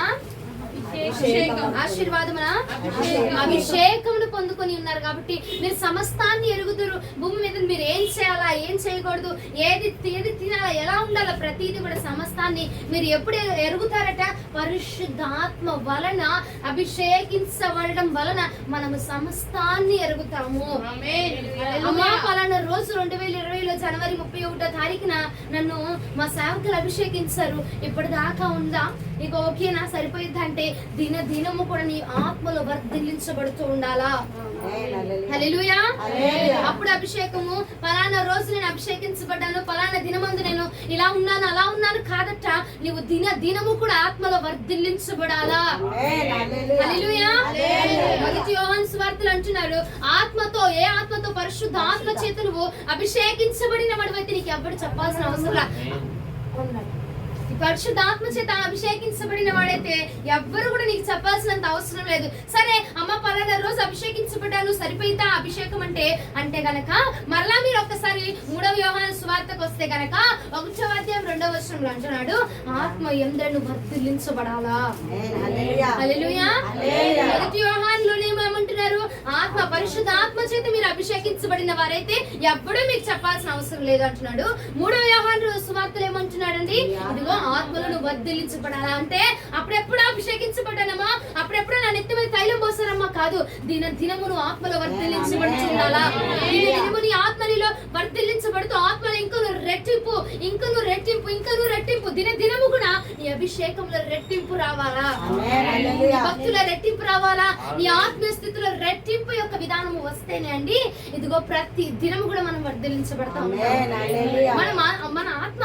ఆశీర్వాదమున అభిషేకమును పొందుకొని ఉన్నారు కాబట్టి మీరు సమస్తాన్ని ఎరుగుదురు. భూమి మీద మీరు ఏం చేయాలా, ఏం చేయకూడదు, ఏది తినాలా, ఎలా ఉండాలా, ప్రతిదీ కూడా సమస్తాన్ని మీరు ఎప్పుడు ఎరుగుతారట? పరిశుద్ధాత్మ వలన, అభిషేకించబడడం వలన మనము సమస్తాన్ని ఎరుగుతాము. అమ్మా పలానా రోజు 2020లో జనవరి 31వ తారీఖున నన్ను మా సేవకులు అభిషేకించారు. ఇప్పటిదాకా ఉందా? ఇక ఓకేనా, సరిపోయిందంటే దినము కూడా నీ ఆత్మలో వర్ధిల్లించబడుతూ ఉండాలా. హల్లెలూయా. అప్పుడు అభిషేకము పలానా రోజు నేను అభిషేకించబడ్డాను, పలానా దినమందు నేను ఇలా ఉన్నాను అలా ఉన్నాను కాదట. నువ్వు దినము కూడా ఆత్మలో వర్ధిల్లించబడాలా. హల్లెలూయా. మొదటి యోహాను సువార్తలు అంటున్నారు, ఆత్మతో, ఏ ఆత్మతో? పరిశుద్ధ ఆత్మ చేత నువ్వు అభిషేకించబడిన వాడివైతే నీకు ఎవ్వరు చెప్పాల్సిన అవసరం లేదు. పరిశుద్ధాత్మ చేత అభిషేకించబడిన వాడైతే ఎవ్వరు కూడా నీకు చెప్పాల్సినంత అవసరం లేదు. సరే అమ్మ పలానా రోజు అభిషేకించబడ్డాను, సరిపోయితా అభిషేకం అంటే గనక మరలా మీరు ఒక్కసారి 3వ యోహాను సువార్తకు వస్తే గనక 1వ అధ్యాయం 2వ వచనంలో అంటున్నాడు, ఆత్మ యందు వర్ధిల్లించబడాలా. హల్లెలూయా. మొదటి యోహానులో ఏమంటున్నారు? ఆత్మ, పరిశుద్ధ ఆత్మ చేత మీరు అభిషేకించబడిన వారైతే ఎవ్వడూ మీకు చెప్పాల్సిన అవసరం లేదు అంటున్నాడు. 3వ యోహాను సువార్తలు ఏమంటున్నాడండి? ఇదిగో ఆత్మలను వర్ధిల్లించబడాలా అంటే అప్పుడెప్పుడు అభిషేకించబడ్డానమ్మా, అప్పుడెప్పుడు నా నెత్తి మీద తైలం పోసారమ్మా కాదు. దినమును ఆత్మలో వర్ధిల్లించబడుతూ ఉండాలా. దినము నీ ఆత్మనిలో వర్ధిల్లించబడుతూ ఆత్మలో ఇంకను రెట్టింపు దినము కూడా నీ అభిషేకంలో రెట్టింపు రావాలా, భక్తుల రెట్టింపు రావాలా, నీ ఆత్మీయ స్థితిలో రెట్టింపు యొక్క విధానము వస్తేనే అండి ఇదిగో ప్రతి దినము కూడా మనం వర్ధిల్లించబడతాం. మన ఆత్మ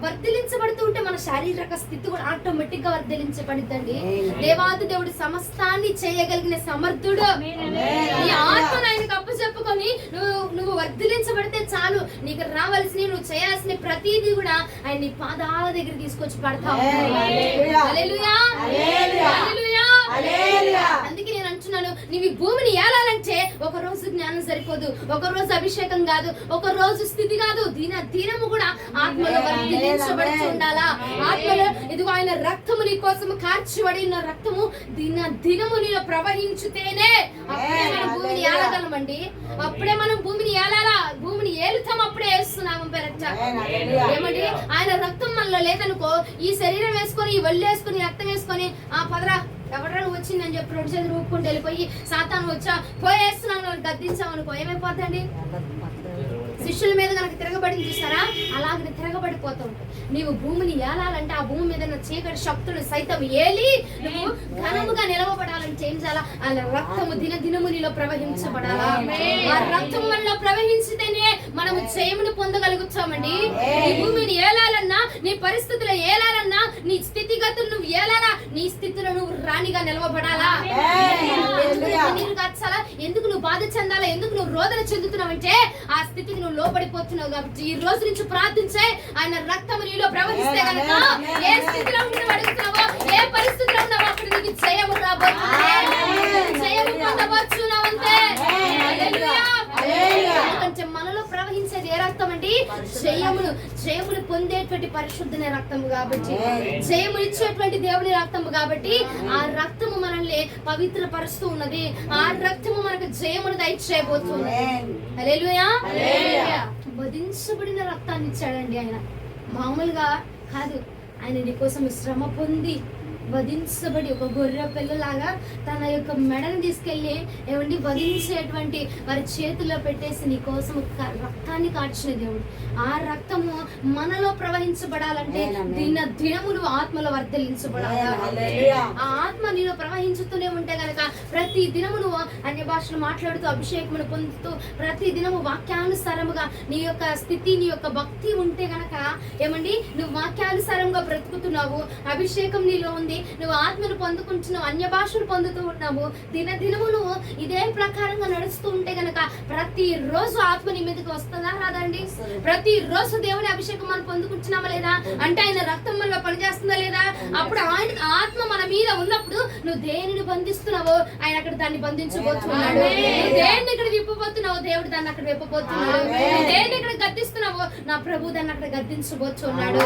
వర్ధిల్లించబడుతూ ఉంటే మన శారీరక స్థితి కూడా ఆటోమేటిక్ గా వర్ధిల్లించబడిద్దండి. దేవాది దేవుడు సమస్తాన్ని చేయగలిగిన సమర్థుడు. నీ ఆత్మను ఆయనకు అప్పచెప్పుకొని నువ్వు వర్ధిల్లించబడితే చాలు. నీకు రావాల్సిన, నువ్వు చేయాల్సిన ప్రతిదీ కూడా ఆయన నీ పాదాల దగ్గర తీసుకొచ్చి పడతావు. హల్లెలూయా. అందుకే నేను అంటున్నాను, నీవు భూమిని ఏలాలంటే ఒక రోజు జ్ఞానం సరిపోదు, ఒక రోజు అభిషేకం కాదు, ఒక రోజు స్థితి కాదు. దినము కూడా ఆత్మలో వర్ధిల్లించబడుతూ ఉండాలా. ఆత్మలో ఇదిగో ఆయన రక్తము నీ కోసం కార్చిబడిన రక్తము దినము నీలో ప్రవహించితేనే అప్పుడే మనం భూమిని ఏలగలమండి. అప్పుడే మనం భూమిని ఏలాలా, భూమిని ఏలుతాం. అప్పుడే వేస్తున్నాము పెరట. ఏమండి, ఆయన రక్తం మనలో లేదనుకో, ఈ శరీరం వేసుకొని, ఈ ఒళ్ళు వేసుకొని, రక్తం వేసుకొని పదరా ఎవడరా నువ్వు వచ్చిందని చెప్పి 2 చేతులు ఊపుకుంటూ వెళ్ళిపోయి సాతాను వచ్చా పోయేస్తున్నాను గద్దించావు అనుకో, ఏమైపోతాండి? శిష్యుల మీద కనుక తిరగబడి చూసారా, అలాగే తిరగబడిపోతూ ఉంటాయి. నీవు భూమిని ఏలాలంటే ఆ భూమి మీద చీకటి శక్తులు సైతం ఏలి నువ్వు ఘనముగా నిలవబడాలంటే ఏం చేయాలా? ఆ రక్తము దినము నీలో ప్రవహించబడాలా. ఆ రక్తం మనలో ప్రవహించితేనే మనము జయమును పొందగలుగుతామండి. నీ భూమిని ఏలాలన్నా, నీ పరిస్థితులు ఏలాలన్నా, నీ స్థితిగతులు నువ్వు ఏలాలా, నీ స్థితిలో నువ్వు రాణిగా నిలవబడాలా. నీరు కాచాలా, ఎందుకు నువ్వు బాధ చెందాలా, ఎందుకు నువ్వు రోదన చెందుతున్నావు అంటే ఆ స్థితికి నువ్వు లోబడిపోతున్నావు. కాబట్టి ఈ రోజు నుంచి ప్రార్థించే, ఆయన రక్తము నీలో ప్రవహిస్తే కనుక ఏ స్థితిలో ఉండి అడుగుతున్నావో, ఏ పరిస్థితిలో ఉన్నావో అక్కడ నీకు జయము రాబోతుంది, జయము పొందబోతున్నావంతే. ఎందుకంటే మనలో ప్రవహించేది ఏ రక్తం అండి? జయమును పొందేటువంటి పరిశుద్ధమైన రక్తము కాబట్టి, జయమును ఇచ్చేటువంటి దేవుని రక్తము కాబట్టి ఆ రక్తము మనల్ని పవిత్రపరుస్తూ ఉన్నది. ఆ రక్తము మనకు జయమును దయచేయబోతుంది. హల్లెలూయా. వధించబడిన రక్తాన్ని ఇచ్చాడండి ఆయన, మామూలుగా కాదు. ఆయన నీ కోసం శ్రమ పొంది వధించబడి ఒక గొర్రె పిల్లలాగా తన యొక్క మెడను తీసుకెళ్లి ఏమండి వధించేటువంటి వారి చేతుల్లో పెట్టేసి నీ కోసం రక్తాన్ని కార్చిన దేవుడు. ఆ రక్తము మనలో ప్రవహించబడాలంటే దినములు ఆత్మలో వర్ధిల్లించబడాలి. ఆ ఆత్మ నీలో ప్రవహించుతూనే ఉంటే గనక ప్రతి దినము నువ్వు అన్య భాషలు మాట్లాడుతూ అభిషేకమును పొందుతూ ప్రతి దినము వాక్యానుసారముగా నీ యొక్క స్థితి, నీ యొక్క భక్తి ఉంటే గనక ఏమండి నువ్వు వాక్యానుసారంగా బ్రతుకుతున్నావు, అభిషేకం నీలో ఉంది, నువ్వు ఆత్మను పొందుకుంటున్నావు, అన్య భాషలు పొందుతూ ఉన్నావు. దినము నువ్వు ఇదే ప్రకారంగా నడుస్తూ ఉంటే గనక ప్రతి రోజు ఆత్మ నీ మీదకి వస్తుందా రాదండి? ప్రతి రోజు దేవుని అభిషేకం మనం పొందుకుంటున్నామా లేదా? అంటే ఆయన రక్తం మనలో పనిచేస్తుందా లేదా? అప్పుడు ఆయన ఆత్మ మన మీద ఉన్నప్పుడు నువ్వు దేనిని బంధిస్తున్నావో ఆయన అక్కడ దాన్ని బంధించబోతున్నాడు. దేన్ని ఇక్కడ విప్పబోతున్నావో దేవుడు దాన్ని అక్కడ విప్పబోతున్నాడు. దేన్ని ఇక్కడ గద్దిస్తున్నావో నా ప్రభు దాన్ని అక్కడ గద్దించబోతున్నాడు.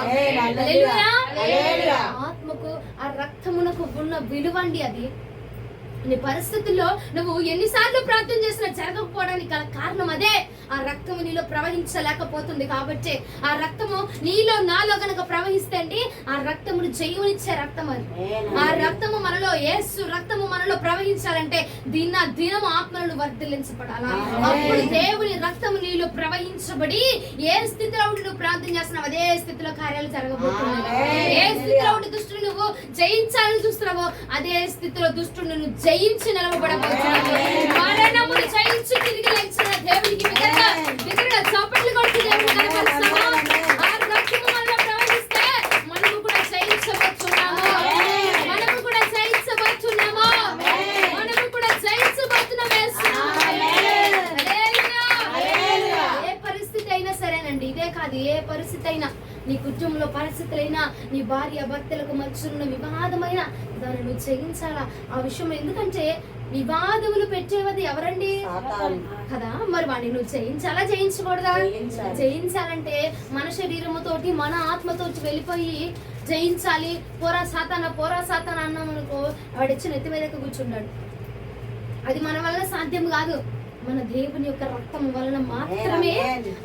ఆత్మకు ఆ రక్తమునకు ఉన్న విలువ అండి అది. నీ పరిస్థితుల్లో నువ్వు ఎన్నిసార్లు ప్రార్థన చేసినా జరగకపోవడానికి గల కారణం అదే. ఆ రక్తము నీలో ప్రవహించలేకపోతుంది కాబట్టి ఆ రక్తము నీలో నాలో గనక ప్రవహిస్తే అండి ఆ రక్తమును జయమునిచ్చే రక్తం అది. ఆ రక్తము మనలో, యేసు రక్తము మనలో ప్రవహించాలంటే దినము ఆత్మలను వర్ధిల్లించబడాలా. అప్పుడు దేవుని రక్తము నీలో ప్రవహించబడి ఏ స్థితిలో ఉండి నువ్వు ప్రార్థన చేస్తున్నావు అదే స్థితిలో కార్యాలు జరగబోతున్నాయి. ఏ స్థితిలో ఉండి దుష్టుడు నువ్వు జయించాలని చూస్తున్నావో అదే స్థితిలో దుష్టుడు నువ్వు జయించి నిలవబడబోతున్నావు. మరణమును జయించి తిరిగి లేచిన దేవునికి విధంగా చప్పట్లు కొడుతూ దేవుడు కనపరుస్తావా? ఆ రక్తము మనలో ప్రవహిస్తే మనము కూడా జయించబోతున్నాము. మనము కూడా జయించబోతున్నాము. మనము కూడా జయించబోతున్నాము. ఏ పరిస్థితి అయినా సరేనండి, ఇదే కాదు ఏ పరిస్థితి అయినా, నీ కుటుంబంలో పరిస్థితులైనా, నీ భార్య భర్తలకు మధ్య వివాదమైన దాన్ని నువ్వు జయించాలా ఆ విషయం. ఎందుకంటే వివాదములు పెట్టేవది ఎవరండి కదా. మరి వాడిని నువ్వు జయించాలా జయించకూడదా? జయించాలంటే మన శరీరముతోటి మన ఆత్మతోటి వెళ్ళిపోయి జయించాలి. పోరా సాతాన అన్నాం అనుకో, వాడిచ్చిన ఎత్తి మీదకి కూర్చుంటాడు. అది మన వల్ల సాధ్యం కాదు. మన దేవుని యొక్క రక్తం వలన మాత్రమే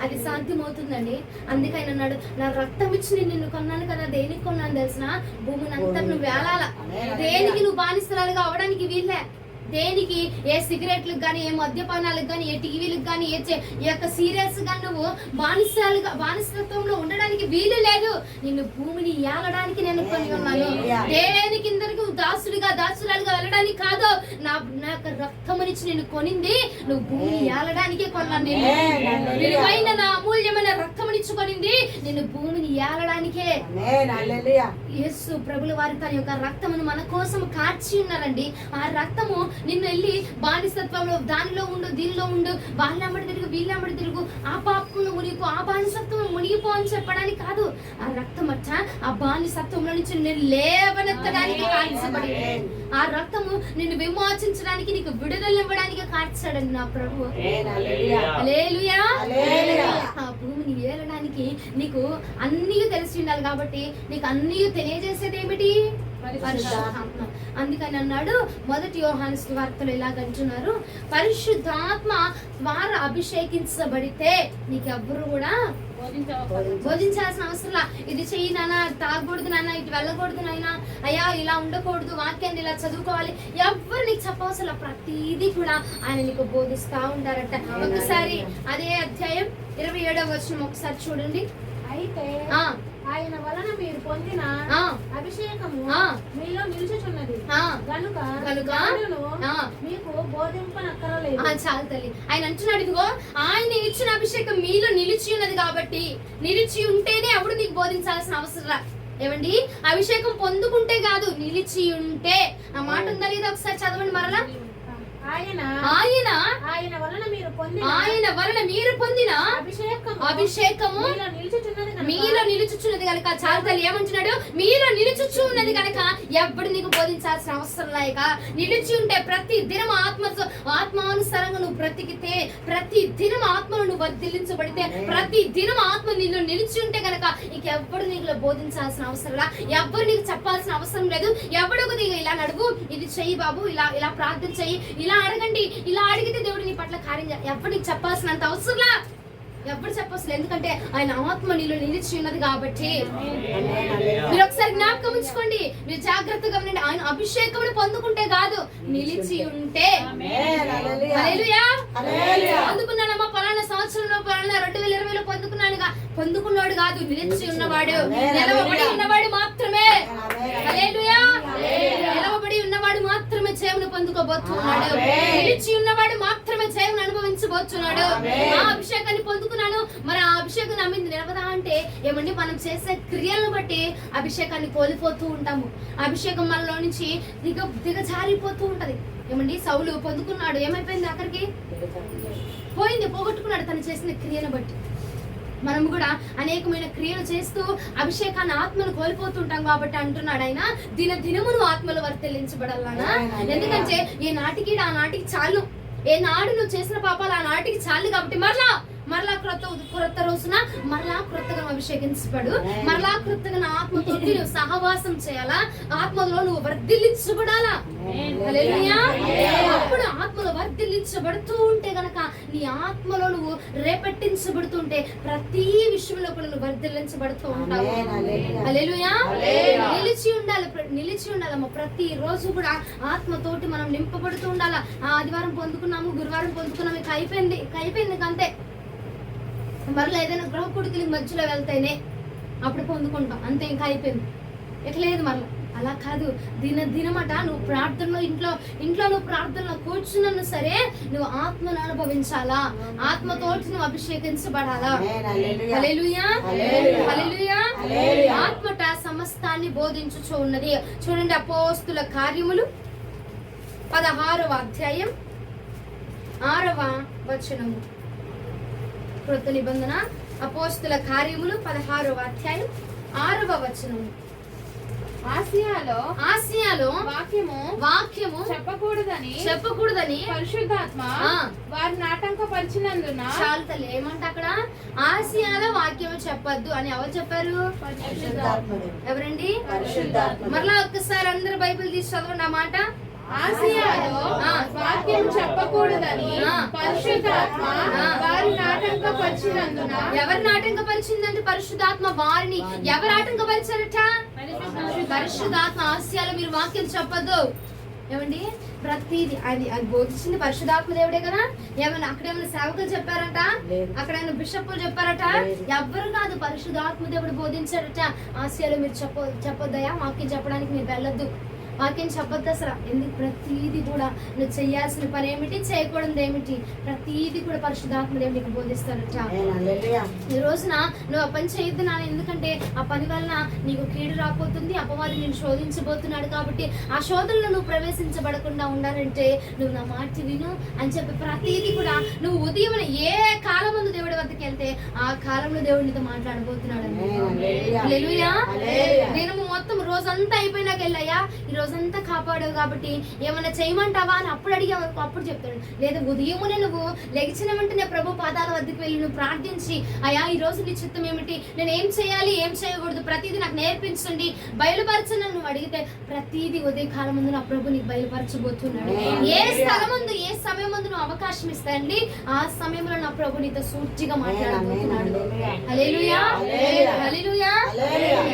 అది సాధ్యమవుతుందండి. అందుకే ఆయన అన్నాడు, నా రక్తం ఇచ్చి నిన్ను కొన్నాను కదా. దేనికి కొన్నాను తెలిసిన? భూమిని అంతా నువ్వు వేలాల. దేనికి నువ్వు బానిసరాలుగా అవడానికి వీళ్ళే. దేనికి ఏ సిగరెట్లకు కానీ, ఏ మద్యపానాలకు కానీ, ఏ టీవీలకు కానీ, ఈ యొక్క సీరియల్స్ కానీ నువ్వు బానిసత్వంలో ఉండడానికి వీలు లేదు. నిన్ను భూమిని ఏలడానికి నేను కొని ఉన్నాను. దేనికి ఇందరికి దాసురాలుగా వెళ్ళడానికి కాదు. నా యొక్క రక్తమునిచ్చి నిన్ను కొనింది నువ్వు భూమిని ఏలడానికే కొన్నాను. నేను విలువైన నా అమూల్యమైన రక్తమునిచ్చి కొనింది నిన్ను భూమిని ఏలడానికే. యేసు ప్రభుల వారి తన యొక్క రక్తమును మన కోసం కార్చి ఉన్నారండి. ఆ రక్తము నిన్ను వెళ్ళి బానిసత్వంలో దానిలో ఉండు, దీనిలో ఉండు, వాళ్ళమ్మడి తిరుగు, ఆ పాపంలో మునిగిపో, ఆ బానిసత్వం మునిగిపో అని చెప్పడానికి కాదు. ఆ రక్తం అచ్చ ఆ బానిసత్వంలో నుంచి నిన్ను లేవనెత్తడానికి కార్చబడి, ఆ రక్తము నిన్ను విమోచించడానికి, నీకు విడుదల ఇవ్వడానికి కార్చాడండి నా ప్రభు. హల్లెలూయా. ఆ భూమిని ఏలడానికి నీకు అన్నీ తెలిసి ఉండాలి కాబట్టి నీకు అన్నీ తెలియజేసేది ఏమిటి? పరిశుద్ధాత్మ. అందుకని అన్నాడు మొదటి యోహాను సువార్తలో ఇలాగంటున్నారు, పరిశుద్ధాత్మ ద్వారా అభిషేకించబడితే నీకెవ్వరు కూడా బోధించాల్సిన అవసరం. ఇది చెయ్యి నాన్న, తాగకూడదు నాన్న, ఇటు వెళ్ళకూడదు నాయన, అయ్యా ఇలా ఉండకూడదు, వాక్యాన్ని ఇలా చదువుకోవాలి, ఎవ్వరు నీకు చెప్పవసరం. ప్రతిదీ కూడా ఆయన నీకు బోధిస్తా ఉంటారట. ఒకసారి అదే అధ్యాయం 27వ వచనం ఒకసారి చూడండి. అయితే ఆయన వలన మీరు పొందిన అభిషేకము మీలో నిలుచుచున్నది కనుక మీకు బోధింపనక్కరలేదు. చాలు తల్లి. ఆయన అంటున్నాడు, ఇదిగో ఆయన ఇచ్చిన అభిషేకం మీలో నిలిచి ఉన్నది కాబట్టి, నిలిచి ఉంటేనే అప్పుడు నీకు బోధించాల్సిన అవసరం. ఏమండి, అభిషేకం పొందుకుంటే కాదు, నిలిచి ఉంటే. ఆ మాట ఉందా లేదా ఒకసారి చదవండి మరలా. ఆయన వలన మీరు పొందిన అభిషేకము మీలో నిలుచుచున్నది కనుక. చాలా తల్లి ఏమంటున్నాడు? మీలో నిలుచుచున్నది కనుక ఎప్పుడు నీకు బోధించాల్సిన అవసరం లేక నిలిచి ఉంటే, ప్రతి దినం ఆత్మానుసారంగా నువ్వు బ్రతికితే, ప్రతి దినం ఆత్మను నువ్వు వర్ధిల్లించబడితే, ప్రతి దినం ఆత్మ నీలో నిలిచి ఉంటే కనుక ఇంకెప్పుడు నీకు బోధించాల్సిన అవసరం లా, ఎవ్వరు నీకు చెప్పాల్సిన అవసరం లేదు. ఎవడు ఇలా నడువు, ఇది చెయ్యి బాబు, ఇలా ప్రార్థన చెయ్యి, ఇలా అడగండి, ఇలా అడిగితే దేవుడు నీ పట్ల కార్యం చేయాలి, ఎవరు నీకు చెప్పాల్సినంత అవసరంలా. ఎవరు చెప్పాల్సిన, ఎందుకంటే ఆయన ఆత్మ నీలో నిలిచి ఉన్నది కాబట్టి. మీరు ఒకసారి జ్ఞాపకం ఉంచుకోండి, మీరు జాగ్రత్తగా ఉండండి. ఆయన అభిషేకం పొందుకుంటే కాదు, నిలిచి ఉంటే. హల్లెలూయా. పొందుకున్నానమ్మా పలానా సంవత్సరంలో, పలానా 2020లో పొందుకున్నాడు కాదు, నిలిచి ఉన్నవాడు, నిలవబడి ఉన్నవాడు మాత్రమే. హల్లెలూయా. నిలవబడి ఉన్నవాడు మాత్రమే జయమును పొందుకోబోతున్నాడు. నిలిచి ఉన్నవాడు మాత్రమే జయమును అనుభవించబోతున్నాడు. ఆ అభిషేకాన్ని పొందుకున్నాను, మరి ఆ అభిషేకం నా మీద నిలవదా అంటే ఏమండి, మనం చేసే క్రియలను బట్టి అభిషేకాన్ని కోల్పోతూ ఉంటాము. అభిషేకం మనలో నుంచి దిగజారిపోతూ ఉంటది. ఏమండి, సౌలు పొందుకున్నాడు, ఏమైపోయింది? అక్కడికి పోయింది, పోగొట్టుకున్నాడు తను చేసిన క్రియను బట్టి. మనం కూడా అనేకమైన క్రియలు చేస్తూ అభిషేకాన్ని, ఆత్మను కోల్పోతుంటాం కాబట్టి అంటున్నాడు ఆయన, దినమును ఆత్మలు వర్తిల్లించబడాలనా. ఎందుకంటే ఏ నాటికి ఆ నాటికి చాలు, ఏ నాడు నువ్వు చేసిన పాపాలు ఆ నాటికి చాలు కాబట్టి మరలా క్రొత్త రోజున మరలా క్రొత్తగా అభిషేకించబడు, మరలా క్రొత్తగా నా ఆత్మతోటి నువ్వు సహవాసం చేయాలా, ఆత్మలో నువ్వు వర్ధిల్లించబడాలా. హల్లెలూయా. అప్పుడు ఆత్మలో వర్ధిల్లించబడుతూ ఉంటే గనక నీ ఆత్మలో నువ్వు రేపట్టించబడుతుంటే ప్రతి విషయంలో కూడా నువ్వు వర్ధిల్లించబడుతూ ఉంటావు. హల్లెలూయా. నిలిచి ఉండాలమ్మా. ప్రతి రోజు కూడా ఆత్మతోటి మనం నింపబడుతూ ఉండాలా. ఆదివారం పొందుకున్నాము, గురువారం పొందుకున్నాము, ఇక అయిపోయింది అంతే. మరలా ఏదైనా గృహ కుడికి మధ్యలో వెళ్తేనే అప్పుడు పొందుకుంటాం, అంతే, ఇంకా అయిపోయింది, ఇక లేదు మరలా. అలా కాదు, దినమట నువ్వు ప్రార్థనలో ఇంట్లో నువ్వు ప్రార్థనలో కూర్చున్నా సరే నువ్వు ఆత్మను అనుభవించాలా, ఆత్మతోటి నువ్వు అభిషేకించబడాలా. హల్లెలూయా. హల్లెలూయా. ఆత్మట సమస్తాన్ని బోధించుచూ ఉన్నది. చూడండి, అపోస్తుల కార్యములు 16వ అధ్యాయం 6వ వచనము. క్రొత్త నిబంధన అపోస్తుల కార్యములు 16వ అధ్యాయం 6వ వచనము. ఆసియాలో వాక్యము చెప్పకూడదని పరిశుద్ధాత్మ వారిని ఆటంకపరిచినందున. చాలు తల్లి, ఏమంట అక్కడ? ఆసియాలో వాక్యము చెప్పొద్దు అని ఎవరు చెప్పారు? ఎవరండి? మరలా ఒక్కసారి అందరు బైబిల్ తీసి చదవండి ఆ మాట. ఆసియాలో వాక్యం చెప్పకూడదని పరిశుద్ధాత్మ వారిని ఆటంకపరిచినందున. ఎవరిని ఆటంకపరిచిందంటే పరిశుద్ధాత్మ వారిని. ఎవరు ఆటంకపరిచారట? పరిశుద్ధాత్మ. ఆసియాలో మీరు వాక్యం చెప్పొద్దు. ఏమండి, ప్రతిది అది బోధించింది పరిశుద్ధాత్మ దేవుడే కదా. ఏమన్నా అక్కడేమైనా సేవకులు చెప్పారట, అక్కడేమైనా బిషప్లు చెప్పారట? ఎవ్వరు కాదు, పరిశుద్ధాత్మ దేవుడు బోధించారట. ఆసియాలో మీరు చెప్పొద్దయా, వాక్యం చెప్పడానికి మీరు వెళ్ళొద్దు, వాక్యం చెప్పొద్దు అసలు. ఎందుకు? ప్రతిదీ కూడా నువ్వు చేయాల్సిన పని ఏమిటి, చేయకూడదు ఏమిటి, ప్రతిదీ కూడా పరిశుద్ధాత్మ దేవుడు నీకు బోధిస్తారట. ఈ రోజున నువ్వు ఆ పని చేయొద్దు నాన్న, ఎందుకంటే ఆ పని వలన నీకు కీడు రాబోతుంది, అపవాది నేను శోధించబోతున్నాడు. కాబట్టి ఆ శోధనలో నువ్వు ప్రవేశించబడకుండా ఉండాలంటే నువ్వు నా మాట విను అని చెప్పి ప్రతిదీ కూడా నువ్వు ఉదయం ఏ కాలం ముందు దేవుడి వద్దకు వెళ్తే ఆ కాలంలో దేవుడు నీతో మాట్లాడబోతున్నాడు. హల్లెలూయా. నేను మొత్తం రోజంతా అయిపోయినాక వెళ్ళాయా, ఈ రోజంతా కాపాడావు కాబట్టి ఏమన్నా చేయమంటావా అని అప్పుడు అడిగావు, అప్పుడు చెప్తాడు. లేదా ఉదయమునే నువ్వు లెగిచిన వెంటనే ప్రభు పాదాల వద్దకు వెళ్ళి నువ్వు ప్రార్థించి, అయ్యా ఈ రోజు నీ చిత్తం ఏమిటి, నేను ఏం చేయాలి, ఏం చేయకూడదు, ప్రతిదీ నాకు నేర్పించండి, బయలుపరచని నువ్వు అడిగితే ప్రతిదీ ఉదయ కాలం ముందు నా ప్రభు నీకు బయలుపరచబోతున్నాడు. ఏ స్థలం ముందు, ఏ సమయం ముందు నువ్వు అవకాశం ఇస్తాయండి, ఆ సమయంలో నా ప్రభు నీతో సూటిగా మాట్లాడబోతున్నాడు. హల్లెలూయా. హల్లెలూయా.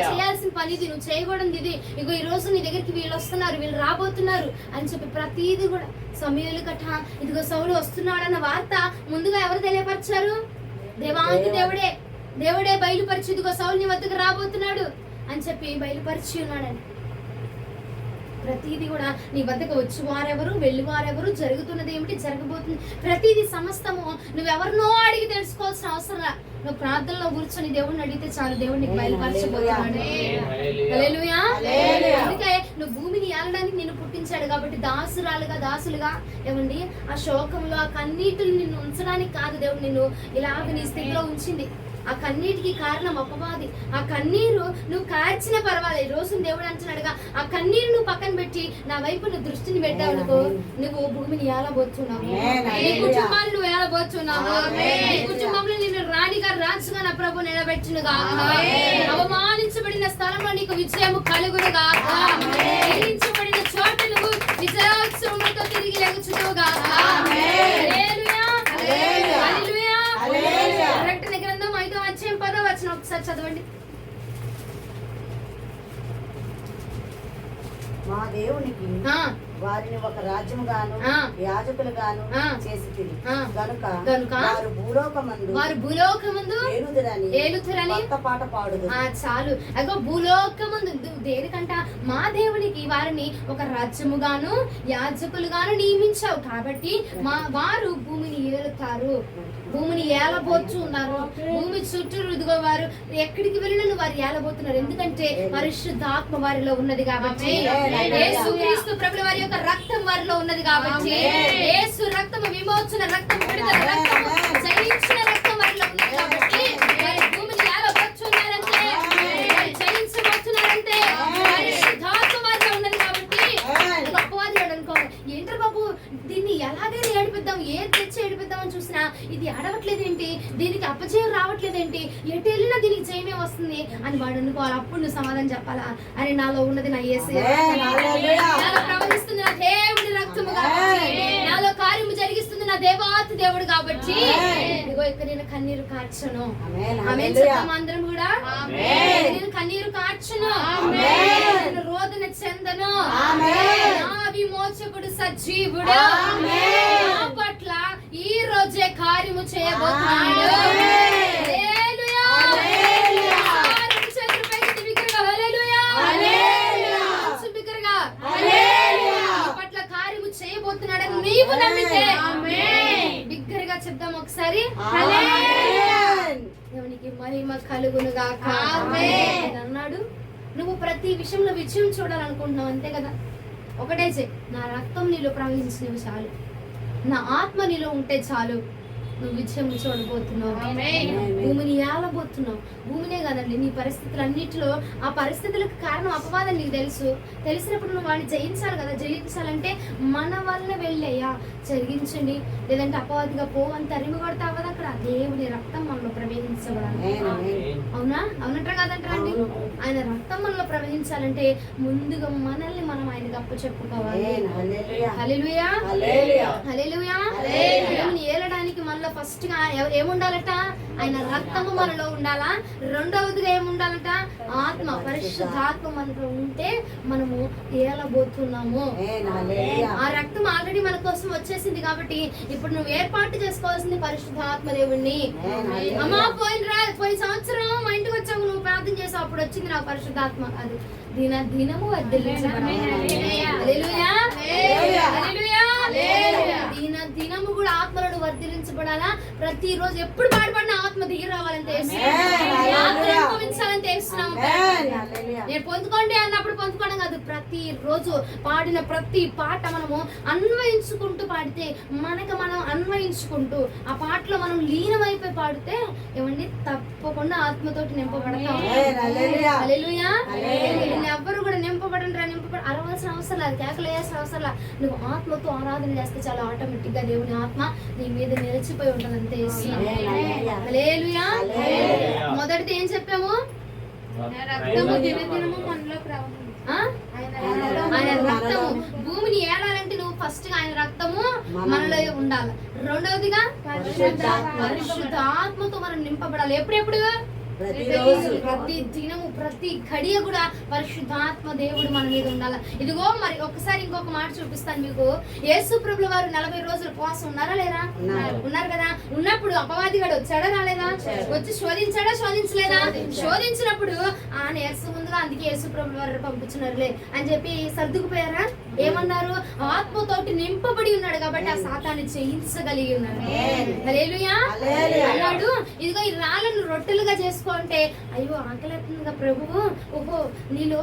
చేయాల్సిన పని ఇది, నువ్వు చేయకూడదు ఇది. ఇగో ఈ రోజు నీ దగ్గరికి వీళ్ళు వస్తున్నారు, వీళ్ళు రాబోతున్నారు అని చెప్పి ప్రతిదీ కూడా సమయాలు కట్ట ఇదిగో సౌలు వస్తున్నాడన్న వార్త ముందుగా ఎవరు తెలియపరిచారు? దేవాంతి దేవుడే బయలుపరిచి ఇదిగో సౌలు నీ వద్దకు రాబోతున్నాడు అని చెప్పి బయలుపరిచి ఉన్నాడని. ప్రతిదీ కూడా నీ వద్దకు వచ్చి వారెవరు, వెళ్ళి వారెవరు, జరుగుతున్నది ఏమిటి, జరగబోతుంది ప్రతిదీ సమస్తము నువ్వెవరినో అడిగి తెలుసుకోవాల్సిన అవసరం. నువ్వు ప్రార్థనలో కూర్చొని దేవుడిని అడిగితే చాలు, దేవుడు నీకు బయలుపరచబోతున్నాడు. హల్లెలూయా. అందుకే నువ్వు భూమిని ఏలడానికి నిన్ను పుట్టించాడు కాబట్టి దాసులుగా ఏమండి ఆ శోకంలో ఆ కన్నీటిని నిన్ను ఉంచడానికి కాదు దేవుడు నిన్ను ఇలాగ నీ స్థితిలో ఉంచింది. ఆ కన్నీటికి కారణం అపవాది. ఆ కన్నీరు నువ్వు కార్చిన పర్వాలేదు. ఈ రోజు దేవుడు అంటున్నాడుగా, ఆ కన్నీరు నువ్వు పక్కన పెట్టి నా వైపు నువ్వు దృష్టిని పెట్టావు అనుకో, నువ్వు భూమిని ఏలబోతున్నావు, నీ కుటుంబాన్ని నువ్వు ఏలబోతున్నావు, నీ కుటుంబంలో నిన్ను రాణిగా రాజుగా నా ప్రభు నిలబెట్టునుగా, అవమానించబడిన స్థలంలో నీకు విజయము కలుగునుగా, నిలించబడిన చోట నువ్వు విజయోత్సవంతో తిరిగి లెగుచునుగా. ప్రకటన గ్రంథం 5వ అధ్యాయం 10వ వచనం ఒకసారి చదవండి. మా దేవునికి వారిని ఒక రాజ్యముగాను యాజకులుగాను చేసి గనుక వారు భూలోకమందు ఏలుదురని కొత్త పాట పాడుదు. చాలు, అగో భూలోకమందు దేనికంట మా దేవునికి వారిని ఒక రాజ్యముగాను యాజకులుగాను నియమించావు కాబట్టి వారు భూమిని ఏలుతారు, భూమిని ఏలబోతు ఉన్నారు. భూమి చుట్టూ ఇదిగో వారు ఎక్కడికి వెళ్ళిన వారు ఏలబోతున్నారు. ఎందుకంటే పరిశుద్ధాత్మ వారిలో ఉన్నది కాబట్టి, యేసుక్రీస్తు ప్రభువు వారి యొక్క రక్తం వారిలో ఉన్నది కాబట్టి, యేసు రక్తం విమోచన రక్తం, విడుదల రక్తం, జయించిన రక్తం వారిలో ఉన్నది కాబట్టి వారి భూమిని ఏలబోతున్నారంటే, జయించబోతున్నారంటే పరిశుద్ధాత్మ వారిలో ఉన్నది కాబట్టి. అపవాది అనుకోవాలి, ఏంటో బాబు దీన్ని ఎలాగైనా ఏడిపిద్దాం, ఏది తెచ్చి ఏడిపిద్దాం అని చూసినా ఇది అడవట్లేదు ఏంటి, దీనికి అపజయం రావట్లేదేంటి, ఎటు వెళ్ళినా దీనికి జయమే వస్తుంది అని వాడు అనుకోవాలి. అప్పుడు నువ్వు సమాధానం చెప్పాలా, అరే నాలో ఉన్నది నా యేసయ్య, నాలో ప్రవహిస్తుంది నా దేవుడి రక్తము కాబట్టి, నాలో కార్యము జరిగిస్తుంది నా దేవాతి దేవుడు కాబట్టి ఇదిగో ఇక్కడ నేను కన్నీరు కార్చను. ఆమేన్ చెప్తామా అందరం కూడా? నేను కన్నీరు కార్చను, నేను రోదన చెందను, నా విమోచకుడు సజీవుడు నా పట్ల ఈ రోజే కార్యము చేయబోతున్నాడు. హల్లెలూయా, హల్లెలూయా. చేతులు పైకి బిగ్గరగా హల్లెలూయా, హల్లెలూయా. బిగ్గరగా హల్లెలూయా. నీ పట్ల కార్యము చేయబోతున్నాడని నీవు నమ్మితే ఆమేన్ బిగ్గరగా చెప్దాం ఒకసారి. హల్లెలూయా. దేవునికి మహిమ కలుగును గాక. ఆమేన్ అన్నాడు. నువ్వు ప్రతి విషయంలో విజయం చూడాలనుకుంటున్నావు అంతే కదా, ఒకటే చెయ్యి, నా రక్తం నీలో ప్రవహించినవి చాలు, నా ఆత్మ నీలో ఉంటే చాలు, నువ్వు విజయం చూడబోతున్నావు, భూమిని ఏలబోతున్నావు. భూమినే కదండి, నీ పరిస్థితులు అన్నిటిలో ఆ పరిస్థితులకు కారణం అపవాదం నీకు తెలుసు. తెలిసినప్పుడు నువ్వు వాడిని జయించాలి కదా. జయించాలంటే మన వల్ల వెళ్ళయ్యా జరిగించండి, లేదంటే అపవాదిగా పోవని తరిమి కొడతా అవ్వదు. అక్కడ దేవుని రక్తం మనలో ప్రవహించబడాలి. అవునా? అవునంటారా కాదంటారా అండి? ఆయన రక్తం మనలో ప్రవహించాలంటే ముందుగా మనల్ని మనం ఆయనకు అప్పచెప్పుకోవాలి. హల్లెలూయా, హల్లెలూయా. దేవుని ఏలడానికి మనలో ఫస్ట్ గా ఏముండాలట? ఆయన రక్తము మనలో ఉండాలా. రెండవదిగా ఏముండాలట? ఆత్మ, పరిశుద్ధాత్మ మనలో ఉంటే మనము ఏలబోతున్నాము. ఆ రక్తం ఆల్రెడీ మన కోసం వచ్చేసింది కాబట్టి ఇప్పుడు నువ్వు ఏర్పాటు చేసుకోవాల్సింది పరిశుద్ధాత్మ దేవుణ్ణి. అమ్మా పోయిన సంవత్సరం మా ఇంటికి వచ్చావు, నువ్వు ప్రార్థన చేసావు, అప్పుడు వచ్చింది నా పరిశుద్ధాత్మ. అది దినము దినము కూడా ఆత్మలను వర్ధిలించబడాలా. ప్రతిరోజు ఎప్పుడు పాడుపడిన ఆత్మ దిగి రావాలంటే అనుభవించాలంటే నేను పొందుకోండి అన్నప్పుడు పొందుకోవడం కాదు, ప్రతి రోజు పాడిన ప్రతి పాట మనము అన్వయించుకుంటూ పాడితే, మనకు మనం అన్వయించుకుంటూ ఆ పాటలో మనం లీనమైపోయి పాడితే ఏమండి తప్పకుండా ఆత్మతోటి నింపబడతాం. హల్లెలూయా. ఎవ్వరు కూడా నింపబడండి అరవాల్సిన అవసరం లేదు, కేకలు వేయాల్సిన అవసరం లేదు. నువ్వు ఆత్మతో ఆరాధన చేస్తే చాలా ఆటోమేటిక్ గా దేవుని ఆత్మ నీ మీద నిలిచిపోయి ఉంటది అంతే. హల్లెలూయా. మొదటిది ఏం చెప్పాము? రక్తము దినదినము మనలోకి రావాలి. ఆయన రక్తము భూమిని ఏలాలంటే నువ్వు ఫస్ట్ గా ఆయన రక్తము మనలో ఉండాలి. రెండవదిగా పరిశుద్ధ ఆత్మతో మనం నింపబడాలి. ఎప్పుడెప్పుడు? ప్రతి దినము ప్రతి ఘడియ కూడా పరిశుద్ధాత్మ దేవుడు మన మీద ఉండాలి. ఇదిగో మరి ఒకసారి ఇంకొక మాట చూపిస్తాను మీకు. యేసు ప్రభుల వారు 40 రోజులు ఉపవాసం ఉన్నారా లేరా? ఉన్నారు కదా. ఉన్నప్పుడు అపవాదిగాడు వచ్చాడా రాలేదా? వచ్చి శోధించాడా శోధించలేదా? శోధించినప్పుడు ఆ నీరసం ముందుగా అందుకే యేసు ప్రభుల వారు పంపించున్నారులే అని చెప్పి సర్దుకుపోయారా? ఏమన్నారు? ఆత్మతోటి నింపబడి ఉన్నాడు కాబట్టి ఆ సాతాన్ని జయించగలిగి ఉన్నాడు. హల్లెలూయా అన్నాడు. ఇదిగో ఈ రాళ్ళను రొట్టెలుగా చేసుకో అంటే, అయ్యో ఆకలిగా ప్రభువు, ఓహో నీలో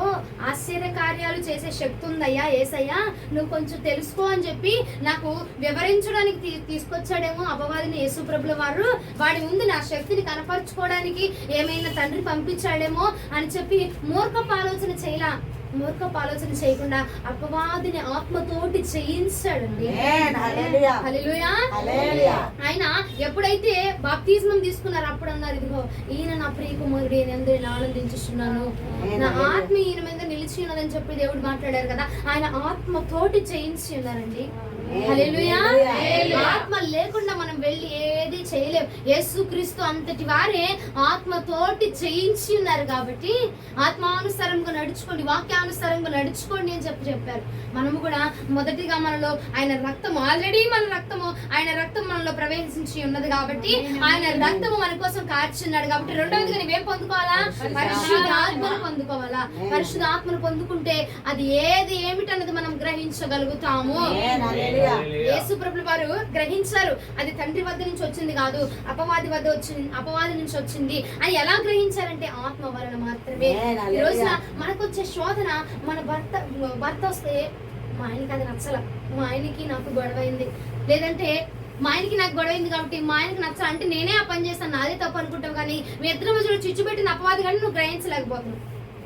ఆశ్చర్య కార్యాలు చేసే శక్తి ఉందయ్యా యేసయ్యా, నువ్వు కొంచెం తెలుసుకో అని చెప్పి నాకు వివరించడానికి తీసుకొచ్చాడేమో అపవాదిని యేసు ప్రభుల వారు. వాడి ముందు నా శక్తిని కనపరుచుకోవడానికి ఏమైనా తండ్రి పంపించాడేమో అని చెప్పి మూర్ఖపు ఆలోచన చేయకుండా అపవాదిని ఆత్మతోటి చేయించాడండి. హల్లెలూయా. ఆయన ఎప్పుడైతే బాప్తిజం తీసుకున్నారు అప్పుడు అన్నారు, ఇదిగో ఈయన నా ప్రియ కుమారుడు, నేను ఆనందించుతున్నాను, నా ఆత్మ ఈయన మీద నిలిచి ఉన్నదని చెప్పి దేవుడు మాట్లాడారు కదా. ఆయన ఆత్మతోటి చేయించి ఉన్నారండి. హల్లెలూయా. ఆత్మ లేకుండా మనం వెళ్ళి ఏది చేయలేం. యేసుక్రీస్తు అంతటి వారే ఆత్మతోటి చేయించి ఉన్నారు కాబట్టి ఆత్మానుసారంగా నడుచుకోండి, వాక్యానుసారంగా నడుచుకోండి అని చెప్పారు. మనము కూడా మొదటిగా మనలో ఆయన రక్తము ఆల్రెడీ ఆయన రక్తం మనలో ప్రవేశించి ఉన్నది కాబట్టి ఆయన రక్తము మన కోసం కార్చున్నాడు కాబట్టి రెండవదిగా నువ్వేం పొందుకోవాలా? పరిశుద్ధ ఆత్మను పొందుకోవాలా. పరిశుద్ధ ఆత్మను పొందుకుంటే అది ఏమిటన్నది మనం గ్రహించగలుగుతాము. యేసు ప్రభుల వారు గ్రహించారు, అది తండ్రి వద్ద నుంచి వచ్చింది కాదు, అపవాది నుంచి వచ్చింది అని. ఎలా గ్రహించారంటే ఆత్మ వలన మాత్రమే. ఈ రోజున మనకు వచ్చే శోధన, మన భర్త వస్తే మా ఆయనకి అది నచ్చల, మా ఆయనకి నాకు గొడవైంది, లేదంటే మా ఆయనకి నాకు గొడవైంది కాబట్టి మా ఆయనకి నచ్చల అంటే నేనే ఆ పని చేస్తాను, నాదే తప్పు అనుకుంటావు. కానీ మీ ఇద్దరి మధ్యలో చిచ్చు పెట్టిన అపవాది కానీ నువ్వు గ్రహించలేకపోతున్నావు.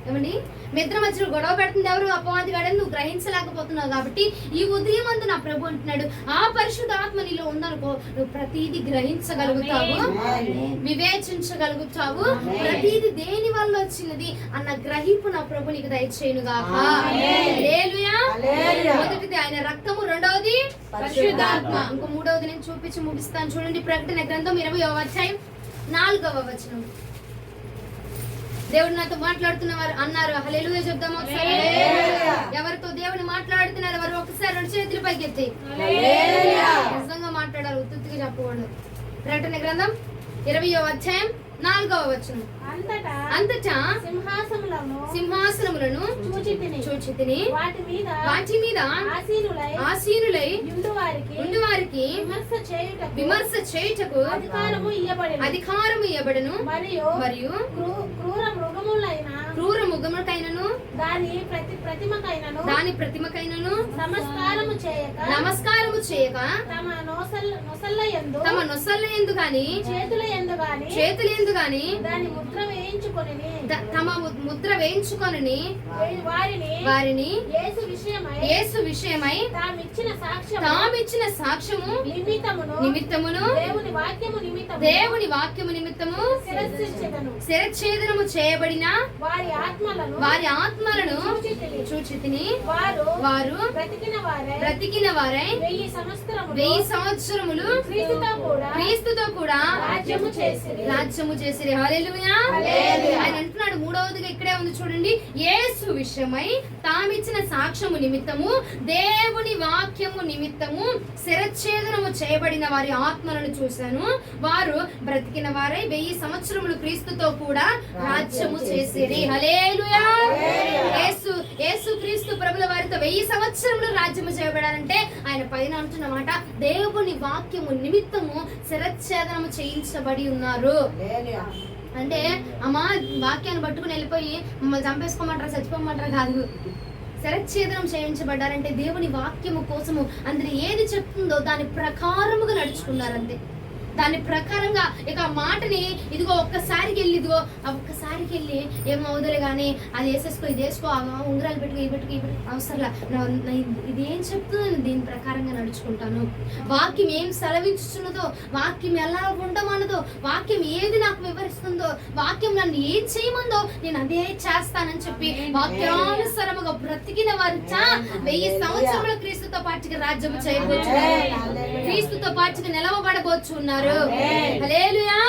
ఏమండి మీ ఇద్దరి మధ్యలో గొడవ పెడుతుంది ఎవరు? అపవాది గాడని నువ్వు గ్రహించలేకపోతున్నావు కాబట్టి ఈ ఉదయం అందు నా ప్రభు అంటున్నాడు, ఆ పరిశుద్ధాత్మ నీలో ఉందనుకో, నువ్వు ప్రతిదీ గ్రహించగలుగుతావు, వివేచించగలుగుతావు, ప్రతిదీ దేని వల్ల వచ్చినది అన్న గ్రహింపు నా ప్రభు నీకు దయచేయును గాక. హల్లెలూయా. మొదటిది ఆయన రక్తము, రెండవది పరిశుద్ధాత్మ. ఇంకో మూడవది నేను చూపించి ముగిస్తాను. చూడండి, ప్రకటన గ్రంథం 20వ అధ్యాయం 4వ వచనం. దేవుడు నాతో మాట్లాడుతున్నవారు అన్నారు. హల్లెలూయా చెప్దాం ఒకసారి. ఎవరితో దేవుని మాట్లాడుతున్నారు? వారు ఒకసారి 2 చేతులు పైకెత్తి నిజంగా మాట్లాడారు, ఉత్తుగా చెప్పకూడదు. ప్రకటన గ్రంథం 20వ అధ్యాయం 4వ వచనం. అంతటా సింహాసనములను చూచితిని, వాటి మీద ఆసీనులై ఉండువారికి విమర్శ చేయుటకు అధికారము ఇయ్యబడును, మరియు క్రూర మృగములకైనను దాని ప్రతిమకైనను నమస్కారము చేయక తమ నొసళ్ళ యందు గాని చేతుల యందు గాని తమ ముద్ర వేయించుకొనని వారిని యేసు విషయమై తామిచ్చిన సాక్ష్యము నిమిత్తమును దేవుని వాక్యము నిమిత్తము శిరచ్ఛేదనము చేయబడిన వారి ఆత్మలను చూచితిని. వారు బ్రతికిన వారై 1000 సంవత్సరములు క్రీస్తుతో కూడా రాజ్యము చేసిరి. హల్లెలూయా. ఆయన అంటున్నాడు, మూడవదిగా ఇక్కడే ఉంది చూడండి, యేసు విషయమై తామిచ్చిన సాక్ష్యము నిమిత్తము దేవుని వాక్యము నిమిత్తము శిరచ్ఛేదనము చేయబడిన వారి ఆత్మలను చూశాను. వారు బ్రతికిన వారై 1000 సంవత్సరములు క్రీస్తుతో కూడా రాజ్యము చేసిరి. హల్లెలూయా. యేసు క్రీస్తు ప్రభుల వారితో 1000 సంవత్సరములు రాజ్యము చేయబడాలంటే ఆయన పైన అంటున్న మాట, దేవుని వాక్యము నిమిత్తము శిరచ్ఛేదనము చేయించబడి ఉన్నారు. అంటే అమ్మా వాక్యాన్ని పట్టుకుని వెళ్ళిపోయి మమ్మల్ని చంపేసుకోమంటారా చచ్చిపోమంటారా కాదు. శిరచ్ఛేదనం చేయించబడ్డారంటే దేవుని వాక్యము కోసము అందులో ఏది చెప్తుందో దాని ప్రకారముగా నడుచుకున్నారంతే. దాని ప్రకారంగా ఇక ఆ మాటని ఇదిగో ఒక్కసారికి వెళ్ళి ఇదిగో ఒక్కసారికి వెళ్ళి ఏమవుదలే కానీ అది వేసేసుకో ఇది వేసుకో ఉంగరాలు పెట్టుకో ఈ పెట్టుకో అవసరంలా ఇది ఏం చెప్తుందని దీని ప్రకారంగా నడుచుకుంటాను. వాక్యం ఏం సెలవించుతున్నదో, వాక్యం ఎలా ఉండమన్నదో, వాక్యం ఏది నాకు వివరిస్తుందో, వాక్యం నన్ను ఏం చేయమందో నేను అదే చేస్తానని చెప్పి వాక్యానుసారముగా బ్రతికిన వారు 1000 సంవత్సరముల క్రీస్తుతో పాటుగా రాజ్యము చేయబోతున్నారు, క్రీస్తుతో పాటుగా నిలవబడబోతున్నారు. హల్లెలూయా.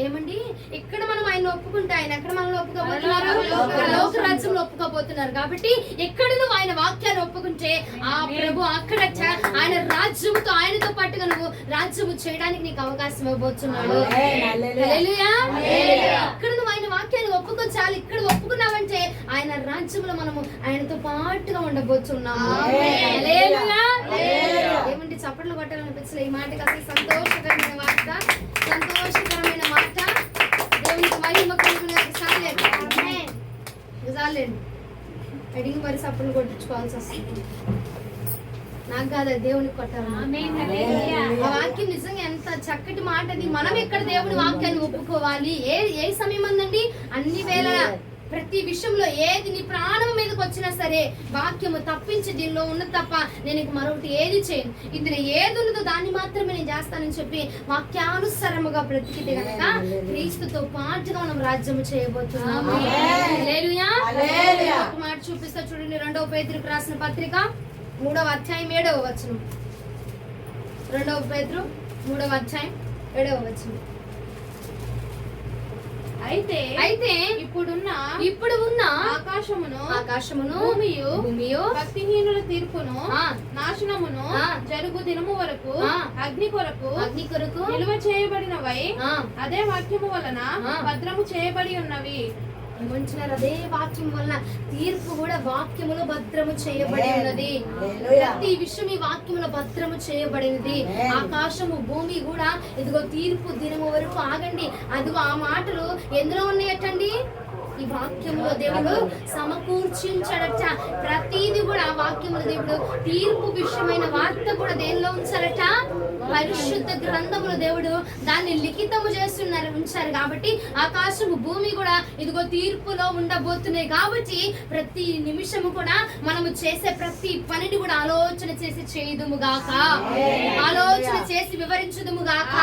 ఏమండి ఇక్కడ మనం ఆయన ఒప్పుకుంటే ఆయన ఎక్కడ మనల్ని ఒప్పుకోబోతున్నారు? లోక రాజ్యంలో ఒప్పుకోబోతున్నారు. కాబట్టి ఎక్కడ నువ్వు ఆయన వాక్యాన్ని ఒప్పుకుంటే ఆ ప్రభు అక్కడ ఆయన రాజ్యముతో ఆయనతో పాటుగా నువ్వు రాజ్యము చేయడానికి నీకు అవకాశం ఇవ్వబోతున్నాడు. హల్లెలూయా. ఇక్కడ నువ్వు ఆయన వాక్యాన్ని ఒప్పుకోచాలి. ఇక్కడ ఒప్పుకున్నావంటే ఆయన రాజ్యంలో మనము ఆయనతో పాటుగా ఉండబోతున్నాము. హల్లెలూయా. ఏమంటే చప్పట్లు కొట్టాలనిపించలే ఈ మాటకి? అసలు సంతోషకరమైన వార్త, సంతోషకరమైన మాట. దేవునికి మహిమ కలుగునగాక. చాలండి అడిగి మరి చప్పట్లు కొట్టించుకోవాల్సి వస్తుంది. నాకు కాదు, దేవునికి కొట్టాలి. ఆ వాక్యం నిజంగా ఎంత చక్కటి మాట. అది మనం ఎక్కడ దేవుని వాక్యాన్ని ఒప్పుకోవాలి? ఏ సమయం అందండి? అన్ని వేళ ప్రతి విషయంలో ఏది నీ ప్రాణం మీదకి వచ్చినా సరే వాక్యము తప్పించి దీనిలో ఉన్న తప్ప నేను మరొకటి ఏది చేయను, ఇందులో ఏది ఉన్నదో దాన్ని మాత్రమే నేను చేస్తానని చెప్పి వాక్యానుసారముగా బ్రతికితే గనక క్రీస్తుతో పాటుగా మనం రాజ్యము చేయబోతున్నాము. హల్లెలూయా. ఒక మాట చూపిస్తా చూడండి, 2వ పేతురుకు రాసిన పత్రిక 3వ అధ్యాయం 7వ వచనం. 2వ పేతురు 3వ అధ్యాయం 7వ వచనం. అయితే ఇప్పుడు ఉన్న ఆకాశమును భూమియు భక్తిహీనుల తీర్పును నాశనమును జరుగు దినము వరకు అగ్ని కొరకు నిలువ చేయబడినవై అదే వాక్యము వలన భద్రము చేయబడి ఉన్నవి. ఏమంటున్నారు? అదే వాక్యం వలన తీర్పు కూడా వాక్యములో భద్రము చేయబడి ఉన్నది. ప్రతి విషయం ఈ వాక్యములో భద్రము చేయబడినది. ఆకాశము భూమి కూడా ఇదిగో తీర్పు దినము వరకు ఆగండి. అదిగో ఆ మాటలు ఎందులో ఉన్నాయటండి? ఈ వాక్యంలో దేవుడు సమకూర్చించడట. ప్రతిది కూడా వాక్యములు దేవుడు తీర్పు విషయమైన వార్త కూడా దేనిలో ఉంచారట, పరిశుద్ధ గ్రంథములు దేవుడు దాన్ని లిఖితము చేస్తున్నారు ఉంచారు. కాబట్టి ఆకాశము భూమి కూడా ఇదిగో తీర్పులో ఉండబోతున్నాయి. కాబట్టి ప్రతి నిమిషము కూడా మనము చేసే ప్రతి పనిని కూడా ఆలోచన చేసి చేయుదుము గాక, ఆలోచన చేసి వివరించుదుము గాక.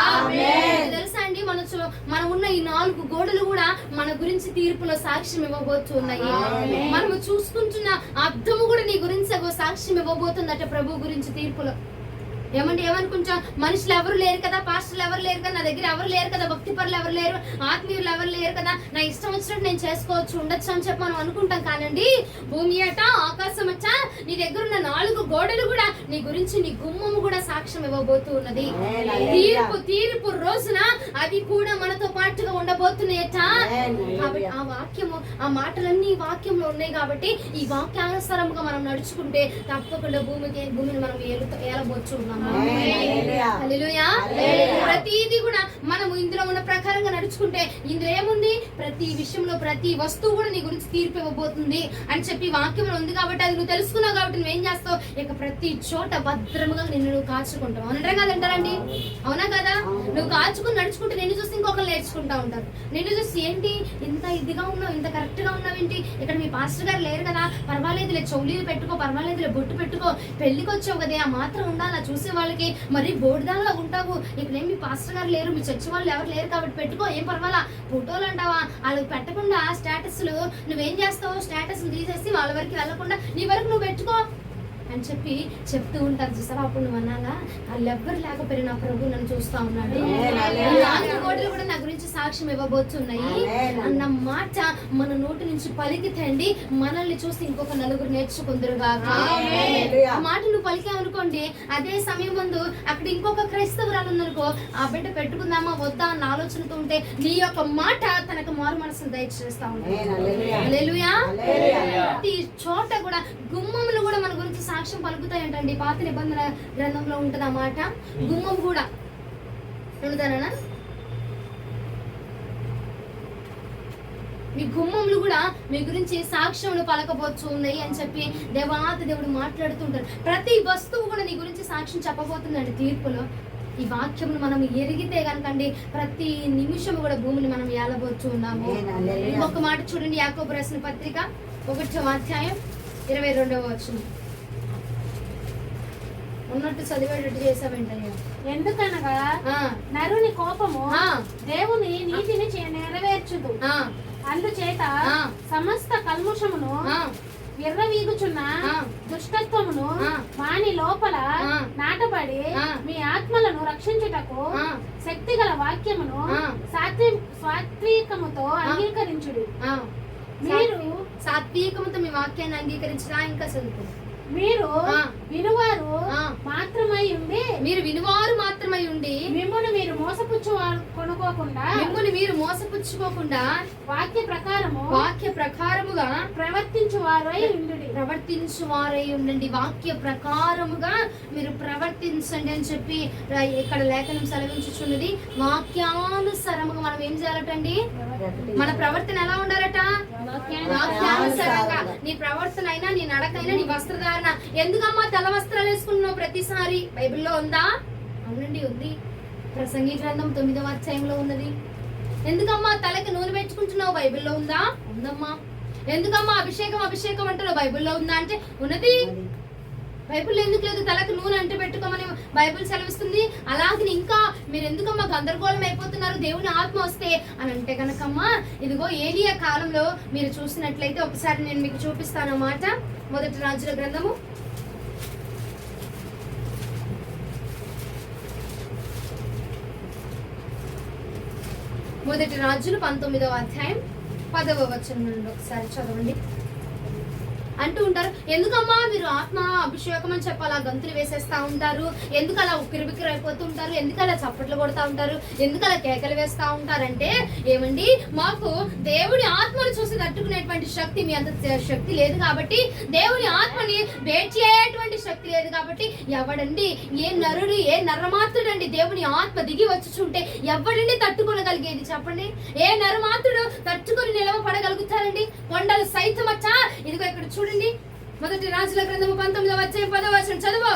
తెలుసా అండి, మనం ఉన్న ఈ 4 గోడలు కూడా మన గురించి తీర్పులో సాక్ష్యం ఇవ్వబోతున్నాయి. మనము చూసుకుంటున్న అర్థము కూడా నీ గురించి సాక్ష్యం ఇవ్వబోతుందట ప్రభు గురించి తీర్పులో. ఏమనుకుంటా, మనుషులు ఎవరు లేరు కదా, పాస్టర్లు ఎవరు లేరు కదా, నా దగ్గర ఎవరు లేరు కదా, భక్తి పరులు ఎవరు లేరు, ఆత్మీయులు ఎవరు లేరు కదా, నా ఇష్టం వచ్చినట్టు నేను చేసుకోవచ్చు ఉండొచ్చు అని చెప్పి మనం అనుకుంటాం. కానండి, భూమి అట ఆకాశం అచ్చ నీ దగ్గర ఉన్న 4 గోడలు కూడా నీ గురించి, నీ గుమ్మము కూడా సాక్ష్యం ఇవ్వబోతూ ఉన్నది. తీర్పు రోజున అవి కూడా మనతో పాటుగా ఉండబోతున్నాయట. కాబట్టి ఆ వాక్యము, ఆ మాటలన్నీ ఈ వాక్యంలో ఉన్నాయి. కాబట్టి ఈ వాక్యానుసారంగా మనం నడుచుకుంటే తప్పకుండా భూమిని మనం ఏలబోచ్చు ఉన్నాము. హల్లెలూయా. ప్రతిదీ కూడా మనము ఇందులో ఉన్న ప్రకారంగా నడుచుకుంటే ఇందులో ఏముంది, ప్రతి విషయంలో ప్రతి వస్తువు కూడా నీ గురించి తీర్పు ఇవ్వబోతుంది అని చెప్పి వాక్యంలో ఉంది. కాబట్టి అది నువ్వు తెలుసుకున్నావు. కాబట్టి నువ్వేం చేస్తావు, ఇక ప్రతి చోట భద్రముగా నువ్వు కాచుకుంటావు. అవునంటారా కదంటారండి, అవునా కదా? నువ్వు కాచుకుని నడుచుకుంటే నిన్ను చూసి ఇంకొకరు నేర్చుకుంటా ఉంటారు. నిన్ను చూసి ఏంటి ఇంత ఇదిగా ఉన్నావు, ఇంత కరెక్ట్ గా ఉన్నావు ఏంటి, ఇక్కడ మీ పాస్టర్ గారు లేరు కదా, పర్వాలేదులే చౌలీలు పెట్టుకో, పర్వాలేదులే బొట్టు పెట్టుకో, పెళ్లికి వచ్చావు కదా ఆ మాత్రం ఉండాలా చూసే వాళ్ళకి, మరి బోర్డుదానిలా ఉంటావు, ఇక్కడేం మీ పాస్టర్ గారు లేరు, మీ చర్చి వాళ్ళు ఎవరు లేరు కాబట్టి పెట్టుకో, ఏం పర్వాలా, ఫోటోలు అంటావా, వాళ్ళకి పెట్టకుండా స్టేటస్లు నువ్వేం చేస్తావు, స్టేటస్లు తీసేసి వాళ్ళ వరకు వెళ్ళకుండా నీ వరకు నువ్వు పెట్టుకో అని చెప్పి చెప్తూ ఉంటారు. చూసారా, అప్పుడు నువ్వు అన్నాగా వాళ్ళు ఎవ్వరు లేకపోయినా నా ప్రభు నన్ను చూస్తా ఉన్నాడు, 4 గోడలు కూడా నా గురించి సాక్ష్యం ఇవ్వబోతున్నాయి అన్న మాట మన నోటి నుంచి పలికితండి, మనల్ని చూసి ఇంకొక 4 నేర్చుకుందరుగాక. ఆ మాట నువ్వు పలికావనుకోండి, అదే సమయం ముందు అక్కడ ఇంకొక క్రైస్తవురాలు ఉందనుకో, ఆ బిడ్డ పెట్టుకుందామా వద్దా అన్న ఆలోచనతో ఉంటే నీ యొక్క మాట తనకు మారు మనసును దయచేస్తా ఉంటాయి. హల్లెలూయా. ప్రతి చోట కూడా గుమ్మములు కూడా మన గురించి సాక్ష్యం పలుకుతాయంటండి. పాత నిబంధన గ్రంథంలో ఉంటది ఆ మాట. గుమ్మం కూడా ఉంటుందనా, మీ గుమ్మములు కూడా మీ గురించి సాక్ష్యములు పలకబోచ్చు ఉన్నాయి అని చెప్పి దేవాతి దేవుడు మాట్లాడుతుంటారు. ప్రతి వస్తువు కూడా నీ గురించి సాక్ష్యం చెప్పబోతుందండి తీర్పులో. ఈ వాక్యమును మనం ఎరిగితే కనుకండి ప్రతి నిమిషము కూడా భూమిని మనం ఏలబోచ్చు ఉన్నాము. ఇంకొక మాట చూడండి, యాకోబు రాసిన పత్రిక 1వ అధ్యాయం 22వ వచనం. ఉన్నట్టు చదివేటట్టు చేసావేంటయ్యా? ఎందుకనగా నరుని కోపము దేవుని నీతిని నెరవేర్చుదు, అందుచేత సమస్త కల్ముషమును విర్రవీగుచున్న దుష్టత్వమును వాని లోపల నాటబడి మీ ఆత్మలను రక్షించుటకు శక్తిగల వాక్యమును సాత్వికముతో అంగీకరించుడు. మీరు సాత్వికముతో మీ వాక్యాన్ని అంగీకరించరా? ఇంకా చదువుకో. మీరు వినువారు మాత్రమై ఉండి, మీరు వినువారు మాత్రమై ఉండి మిమ్మును మీరు మోసపుచ్చుకోకుండా వాక్య ప్రకారముగా ప్రవర్తించువారై ఉండండి. వాక్య ప్రకారముగా మీరు ప్రవర్తించండి అని చెప్పి ఇక్కడ లేఖనం సెలవించుచున్నది. వాక్యానుసారముగా మనం ఏం చేయాలటండి? మన ప్రవర్తన ఎలా ఉండాలట? వాక్యానుసారంగా. నీ ప్రవర్తన అయినా, నీ నడకైనా, నీ వస్త్రధారణ. ఎందుకమ్మా తెల్ల వస్త్రాలు వేసుకుంటున్నావు ప్రతిసారి? బైబిల్లో ఉందా? అవునండి, ఉంది. ప్రసంగి గ్రంథం 9వ అధ్యాయంలో ఉన్నది. ఎందుకమ్మా తలకి నూనె పెట్టుకుంటున్నావు? బైబిల్లో ఉందా? ఉందమ్మా. ఎందుకమ్మా అభిషేకం అంటున్నావు? బైబిల్లో ఉందా అంటే ఉన్నది. బైబిల్ ఎందుకు లేదు? తలకు నూనె అంటే పెట్టుకోమని బైబిల్ సెలవిస్తుంది. అలాగే ఇంకా మీరు ఎందుకమ్మా గందరగోళం అయిపోతున్నారు దేవుని ఆత్మ వస్తే అని అంటే కనుకమ్మా, ఇదిగో ఏలియా కాలంలో మీరు చూసినట్లయితే ఒకసారి నేను మీకు చూపిస్తాను అన్నమాట. 1 రాజుల గ్రంథము 1 రాజులు 19వ అధ్యాయం 10వ వచనం నుండి ఒకసారి చదవండి. అంటూ ఉంటారు, ఎందుకమ్మా మీరు ఆత్మ అభిషేకం అని చెప్పి అలా గంతులు వేసేస్తా ఉంటారు, ఎందుకు అలా ఉక్కిరిబిక్కిరి అయిపోతూ ఉంటారు, ఎందుకు అలా చప్పట్లు కొడతా ఉంటారు, ఎందుకు అలా కేకలు వేస్తా ఉంటారంటే, ఏమండి మాకు దేవుడి ఆత్మను చూసి తట్టుకునేటువంటి శక్తి మీ అంత శక్తి లేదు కాబట్టి, దేవుని ఆత్మని వేచి అయ్యేటువంటి శక్తి లేదు కాబట్టి, ఎవడండి ఏ నరుడు ఏ నరమాత్రుడండి దేవుని ఆత్మ దిగి వచ్చుచుంటే ఎవడండి తట్టుకోగలిగేది చెప్పండి? ఏ నరమాత్రుడు తట్టుకొని నిలవపడగలుగుతారండి? కొండలు సైతం వచ్చా ఇదిగో ఇక్కడ చూడండి, మొదటి రాజుల గ్రంథము 19వ అధ్యాయం 10వ వచనం చదువు.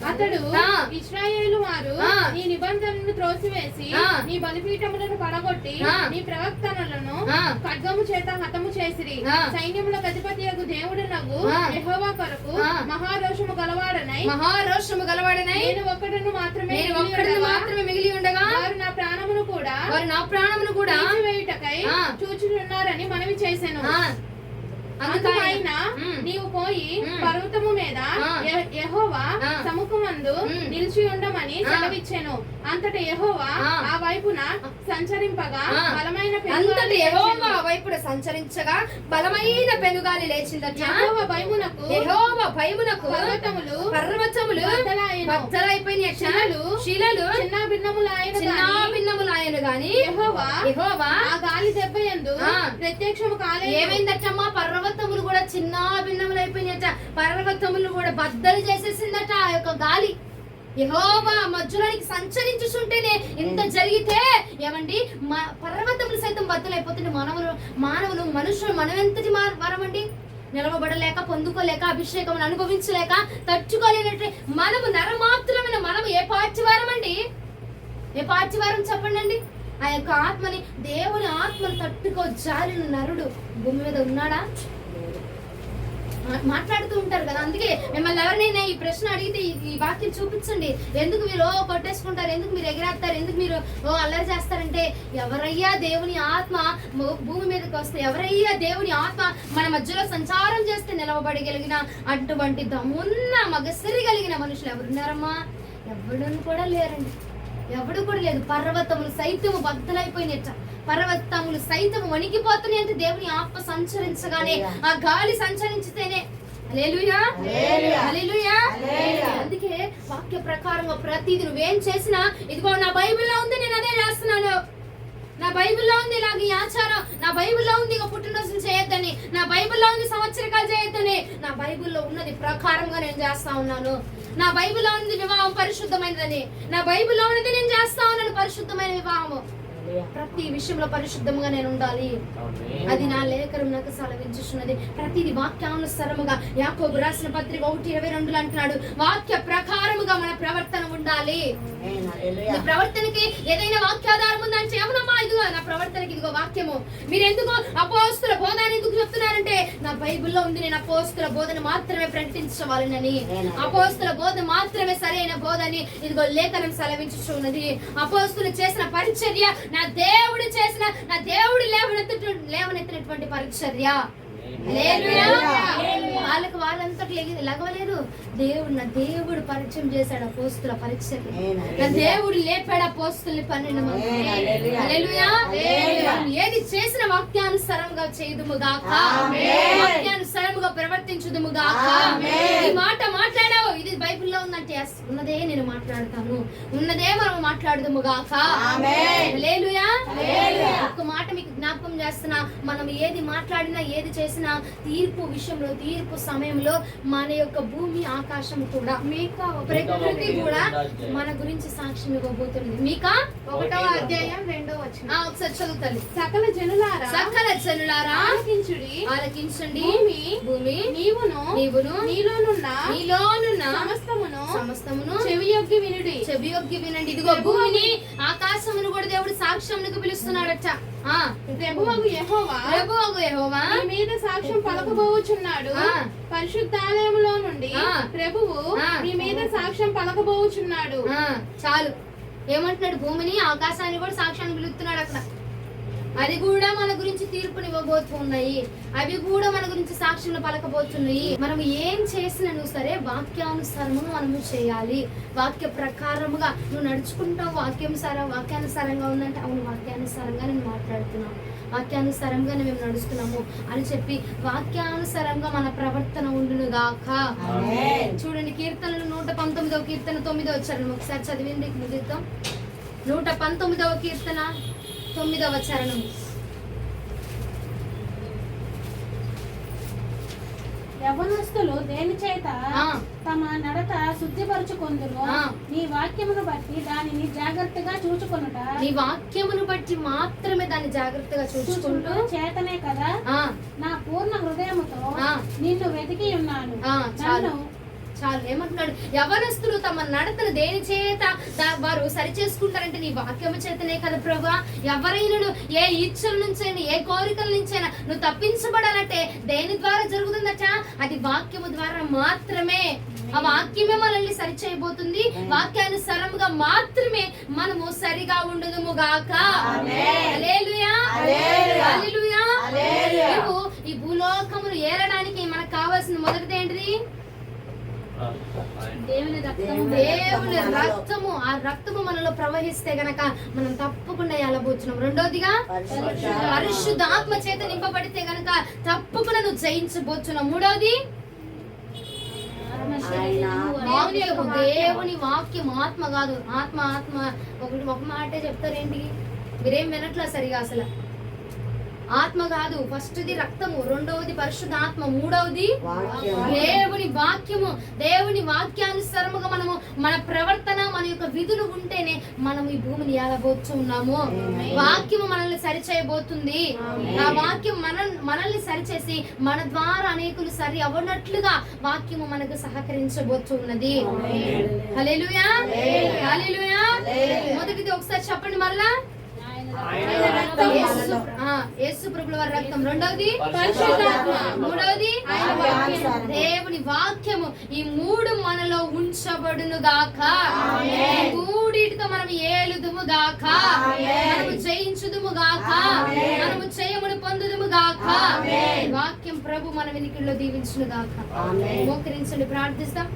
అతడు ఇశ్రాయేలు వారు నీ నిబంధనలను త్రోసివేసి నీ బలిపీఠములను పడగొట్టి నీ ప్రవక్తలను ఖడ్గము చేత హతము చేసిరి. సైన్యములకు అధిపతియగు దేవుడునగు యెహోవా కొరకు మహారోషము గలవాడనై నేను ఒక్కడును మాత్రమే మిగిలి ఉండగా వారు నా ప్రాణమును కూడా తీసివేయుటకై చూచుచున్నారని మనవి చేసెను. అందుకైన నీవు పోయి పర్వతము మీద యెహోవా సముఖమందు నిలిచి ఉండమని సెలవిచ్చెను. అంతట యెహోవా ఆ వైపున సంచరింపగా బలమైన పెనుగాలి లేచిందట. యెహోవా భయమునకు పర్వతములు బద్దలైపోయిన శిలలు చిన్నాభిన్నములాయను గాని యెహోవా ఆ గాలి దెబ్బ యందు ప్రత్యక్షము కాలేదు. ఏమైందటమ్మా? పర్వతములు కూడా చిన్న భిన్నములైపోయినట. పర్వతములు కూడా బద్దలు చేసేసిందట ఆ యొక్క గాలి. యెహోవా మధ్యలోనికి సంచరించుంటేనే ఇంత జరిగితే ఏమండి, పర్వతములు సైతం బద్దలైపోతుంటే మానవులు మనుషులు మనమెంతటి వరమండి? నిలవబడలేక, పొందుకోలేక, అభిషేకం అనుభవించలేక, తట్టుకోలేనట్టు మనము నరమాత్రమైన మనము ఏ పార్టీవారం అండి? ఏ పార్టీవారం చెప్పండి. ఆ యొక్క ఆత్మని, దేవుని ఆత్మను తట్టుకో జాలిన నరుడు భూమి మీద ఉన్నాడా? మాట్లాడుతూ ఉంటారు కదా. అందుకే మిమ్మల్ని ఎవరినైనా ఈ ప్రశ్న అడిగితే ఈ వాక్యం చూపించండి. ఎందుకు మీరు కొట్టేసుకుంటారు, ఎందుకు మీరు ఎగిరేస్తారు, ఎందుకు మీరు అల్లరి చేస్తారంటే, ఎవరయ్యా దేవుని ఆత్మ భూమి మీదకి వస్తే, ఎవరయ్యా దేవుని ఆత్మ మన మధ్యలో సంచారం చేస్తే నిలవబడగలిగిన అటువంటి దమ్మున్న మగసిరి కలిగిన మనుషులు ఎవరున్నారమ్మా? ఎవరు కూడా లేరండి. ఎవడు కూడా లేదు. పర్వతములు సైతము బద్దలైపోయినట్ట. పర్వతములు సైతము వణికిపోతున్నాయి అంటే దేవుని ఆత్మ సంచరించగానే, ఆ గాలి సంచరించితేనే. హల్లెలూయా, హల్లెలూయా. అందుకే వాక్య ప్రకారంగా ప్రతిదీ నువ్వేం చేసినా, ఇదిగో నా బైబిల్లో ఉంది, నేను అదే చేస్తున్నాను. నా బైబిల్లో ఉంది ఇలాగ ఈ ఆచారం, నా బైబిల్లో ఉంది ఇక పుట్టినరోజులు చేయొద్దని, నా బైబిల్లో ఉంది సంవత్సరకాలు చేయొద్దని. నా బైబిల్లో ఉన్నది ప్రకారంగా నేను చేస్తా ఉన్నాను. నా బైబిల్లో ఉన్నది వివాహం పరిశుద్ధమైనదని, నా బైబిల్లో ఉన్నది నేను చేస్తా ఉన్నాను పరిశుద్ధమైన వివాహము. ప్రతి విషయంలో పరిశుద్ధంగా నేను ఉండాలి. అది నా లేఖనం నాకు సెలవించుచున్నది. ప్రతిది వాక్యానుసారముగా యాకోబు రాసిన పత్రిక 1:22 అంటున్నాడు, వాక్య ప్రకారముగా మన ప్రవర్తన ఉండాలి. ప్రవర్తనకి ఏదైనా వాక్యాధారం ఉందంటే, ఏమనమ్మా ఇదిగో నా ప్రవర్తనకి ఇదిగో వాక్యము. మీరు ఎందుకు అపోస్తుల బోధన ఎందుకు చెప్తున్నారంటే, నా బైబిల్లో ఉంది, నేను అపోస్తుల బోధన మాత్రమే ప్రకటించవాలని, అపోస్తుల బోధన మాత్రమే సరైన బోధని ఇదిగో లేఖనం సెలవించుచున్నది. అపోస్తులు చేసిన పరిచర్య నా దేవుడు లేవనెత్తినటువంటి పరిచర్య. వాళ్ళకి వాళ్ళంతటి లెగవలేరు. నా దేవుడు పరిచయం చేశాడు అపోస్తుల పరిచర్య. నా దేవుడు లేపాడు అపోస్తుల్ని 12 మంది. హల్లెలూయా. ఏది చేసిన వాక్యానుసారంగా చేయుదుముగాక, వాక్యానుసారముగా ప్రవర్తించుదుముగాక. ఈ మాట మాట్లాడావు, ఇది బైబిల్లో ఉందంటే ఉన్నదే నేను మాట్లాడతాను, ఉన్నదే మనం మాట్లాడదుముగాక. హల్లెలూయా. ఒక మాట మీకు జ్ఞాపకం చేస్తున్నా, మనం ఏది మాట్లాడినా ఏది చేసినా తీర్పు విషయంలో, తీర్పు సమయంలో మన యొక్క భూమి ఆకాశం కూడా, మీకా ప్రకృతి కూడా మన గురించి సాక్ష్యం ఇవ్వబోతుంది. మీకా 1వ అధ్యాయం 2వ వచనం ఒకసారి చదువుతాను. సకల జనులారా ఆలకించండి. భూమి నీవును నీలోనున్న సమస్తమును చెవియొగ్గి వినండి. ఇదిగో భూమిని ఆకాశమును కూడా దేవుడు సాక్ష్యములకు పిలుస్తున్నాడట. ప్రభువగు యెహోవా నీ మీద సాక్ష్యం పలకబోచున్నాడు. పరిశుద్ధాలయములో నుండి ప్రభువు నీ మీద సాక్ష్యం పలకబోచున్నాడు. చాలు. ఏమంటున్నాడు? భూమిని ఆకాశాన్ని కూడా సాక్ష్యాన్ని పిలుస్తున్నాడు అక్కడ. అది కూడా మన గురించి తీర్పునివ్వబోతున్నాయి. అవి కూడా మన గురించి సాక్ష్యంలో పలకబోతున్నాయి. మనం ఏం చేసినా నువ్వు సరే వాక్యానుసారము మనము చేయాలి. వాక్య ప్రకారముగా నువ్వు నడుచుకుంటావు. వాక్యానుసారంగా ఉందంటే, అవును వాక్యానుసారంగా నేను మాట్లాడుతున్నాను, వాక్యానుసారంగా మేము నడుస్తున్నాము అని చెప్పి వాక్యానుసారంగా మన ప్రవర్తన ఉండునుగాక. చూడండి, కీర్తనలు 119వ కీర్తన 9వ చరణం ఒకసారి చదివింది ముగిద్దాం. 119వ కీర్తన 9వ చరణం. యవ్వనస్తులు దేని చేత ఆ. తమ నడత శుద్ధిపరచుకొందురు ఆ. నీ వాక్యమును బట్టి దానిని జాగ్రత్తగా చూచుకొనుట నీ వాక్యమును బట్టి మాత్రమే దాన్ని జాగ్రత్తగా చూసుకుంటూ చేతనే కదా ఆ, నా పూర్ణ హృదయముతో ఆ. నిన్ను వెతికి ఉన్నాను ఆ, చాలు నన్ను చాలు ఏమంటున్నాడు? యవనస్తులు తమ నడతను దేని చేత వారు సరి చేసుకుంటారంటే నీ వాక్యము చేతనే కదా ప్రభువా. ఎవరైనా ఏ ఇచ్చల నుంచైనా ఏ కోరికల నుంచైనా నువ్వు తప్పించబడాలంటే దేని ద్వారా జరుగుతుందట? అది వాక్యము ద్వారా మాత్రమే. ఆ వాక్యమే మనల్ని సరి చేయబోతుంది. వాక్యానుసారముగా మాత్రమే మనము సరిగా ఉండుదుము గాక. హల్లెలూయా, హల్లెలూయా. నువ్వు ఈ భూలోకమును ఏలడానికి మనకు కావాల్సిన మొదటిది ఏంటిది? దేవుని రక్తము. దేవుని రక్తము. ఆ రక్తము మనలో ప్రవహిస్తే గనక మనం తప్పకుండా ఎలబోతున్నాం. రెండోదిగా పరిశుద్ధాత్మ చేత నింపబడితే గనక తప్పకుండా నువ్వు జయించబోతున్నావు. మూడోది వాక్యము. దేవుని వాక్యం ఆత్మ కాదు, ఆత్మ ఆత్మ ఒక మాటే చెప్తారేంటి? మీరేం వినట్లా సరిగా అసలు. ఆత్మ కాదు, ఫస్ట్ది రక్తము, రెండవది పరిశుద్ధాత్మ, మూడవది దేవుని వాక్యము. దేవుని వాక్యానుసారముగా మనము మన ప్రవర్తన, మన యొక్క విధులు ఉంటేనే మనం ఈ భూమిని ఏలబోతున్నాము. వాక్యము మనల్ని సరి చేయబోతుంది. ఆ వాక్యం మనల్ని సరిచేసి మన ద్వారా అనేకులు సరి అవనట్లుగా వాక్యము మనకు సహకరించబోతున్నది. హల్లెలూయా, హల్లెలూయా. మొదటిది ఒకసారి చెప్పండి మరలా. యేసు ప్రభుల వారి రక్తం. రెండవది పరిశుద్ధాత్మ. మూడవది దేవుని వాక్యము. ఈ మూడు మనలో ఉంచబడును గాక. మూడిటితో మనం ఏలుదుము గాక. మనము జయించుదుము గాక. మనము జయమును పొందుదుము గాక. వాక్యం ప్రభు మన వెనుకల్లో దీవించును గాక. మోకరించండి, ప్రార్థిస్తాం.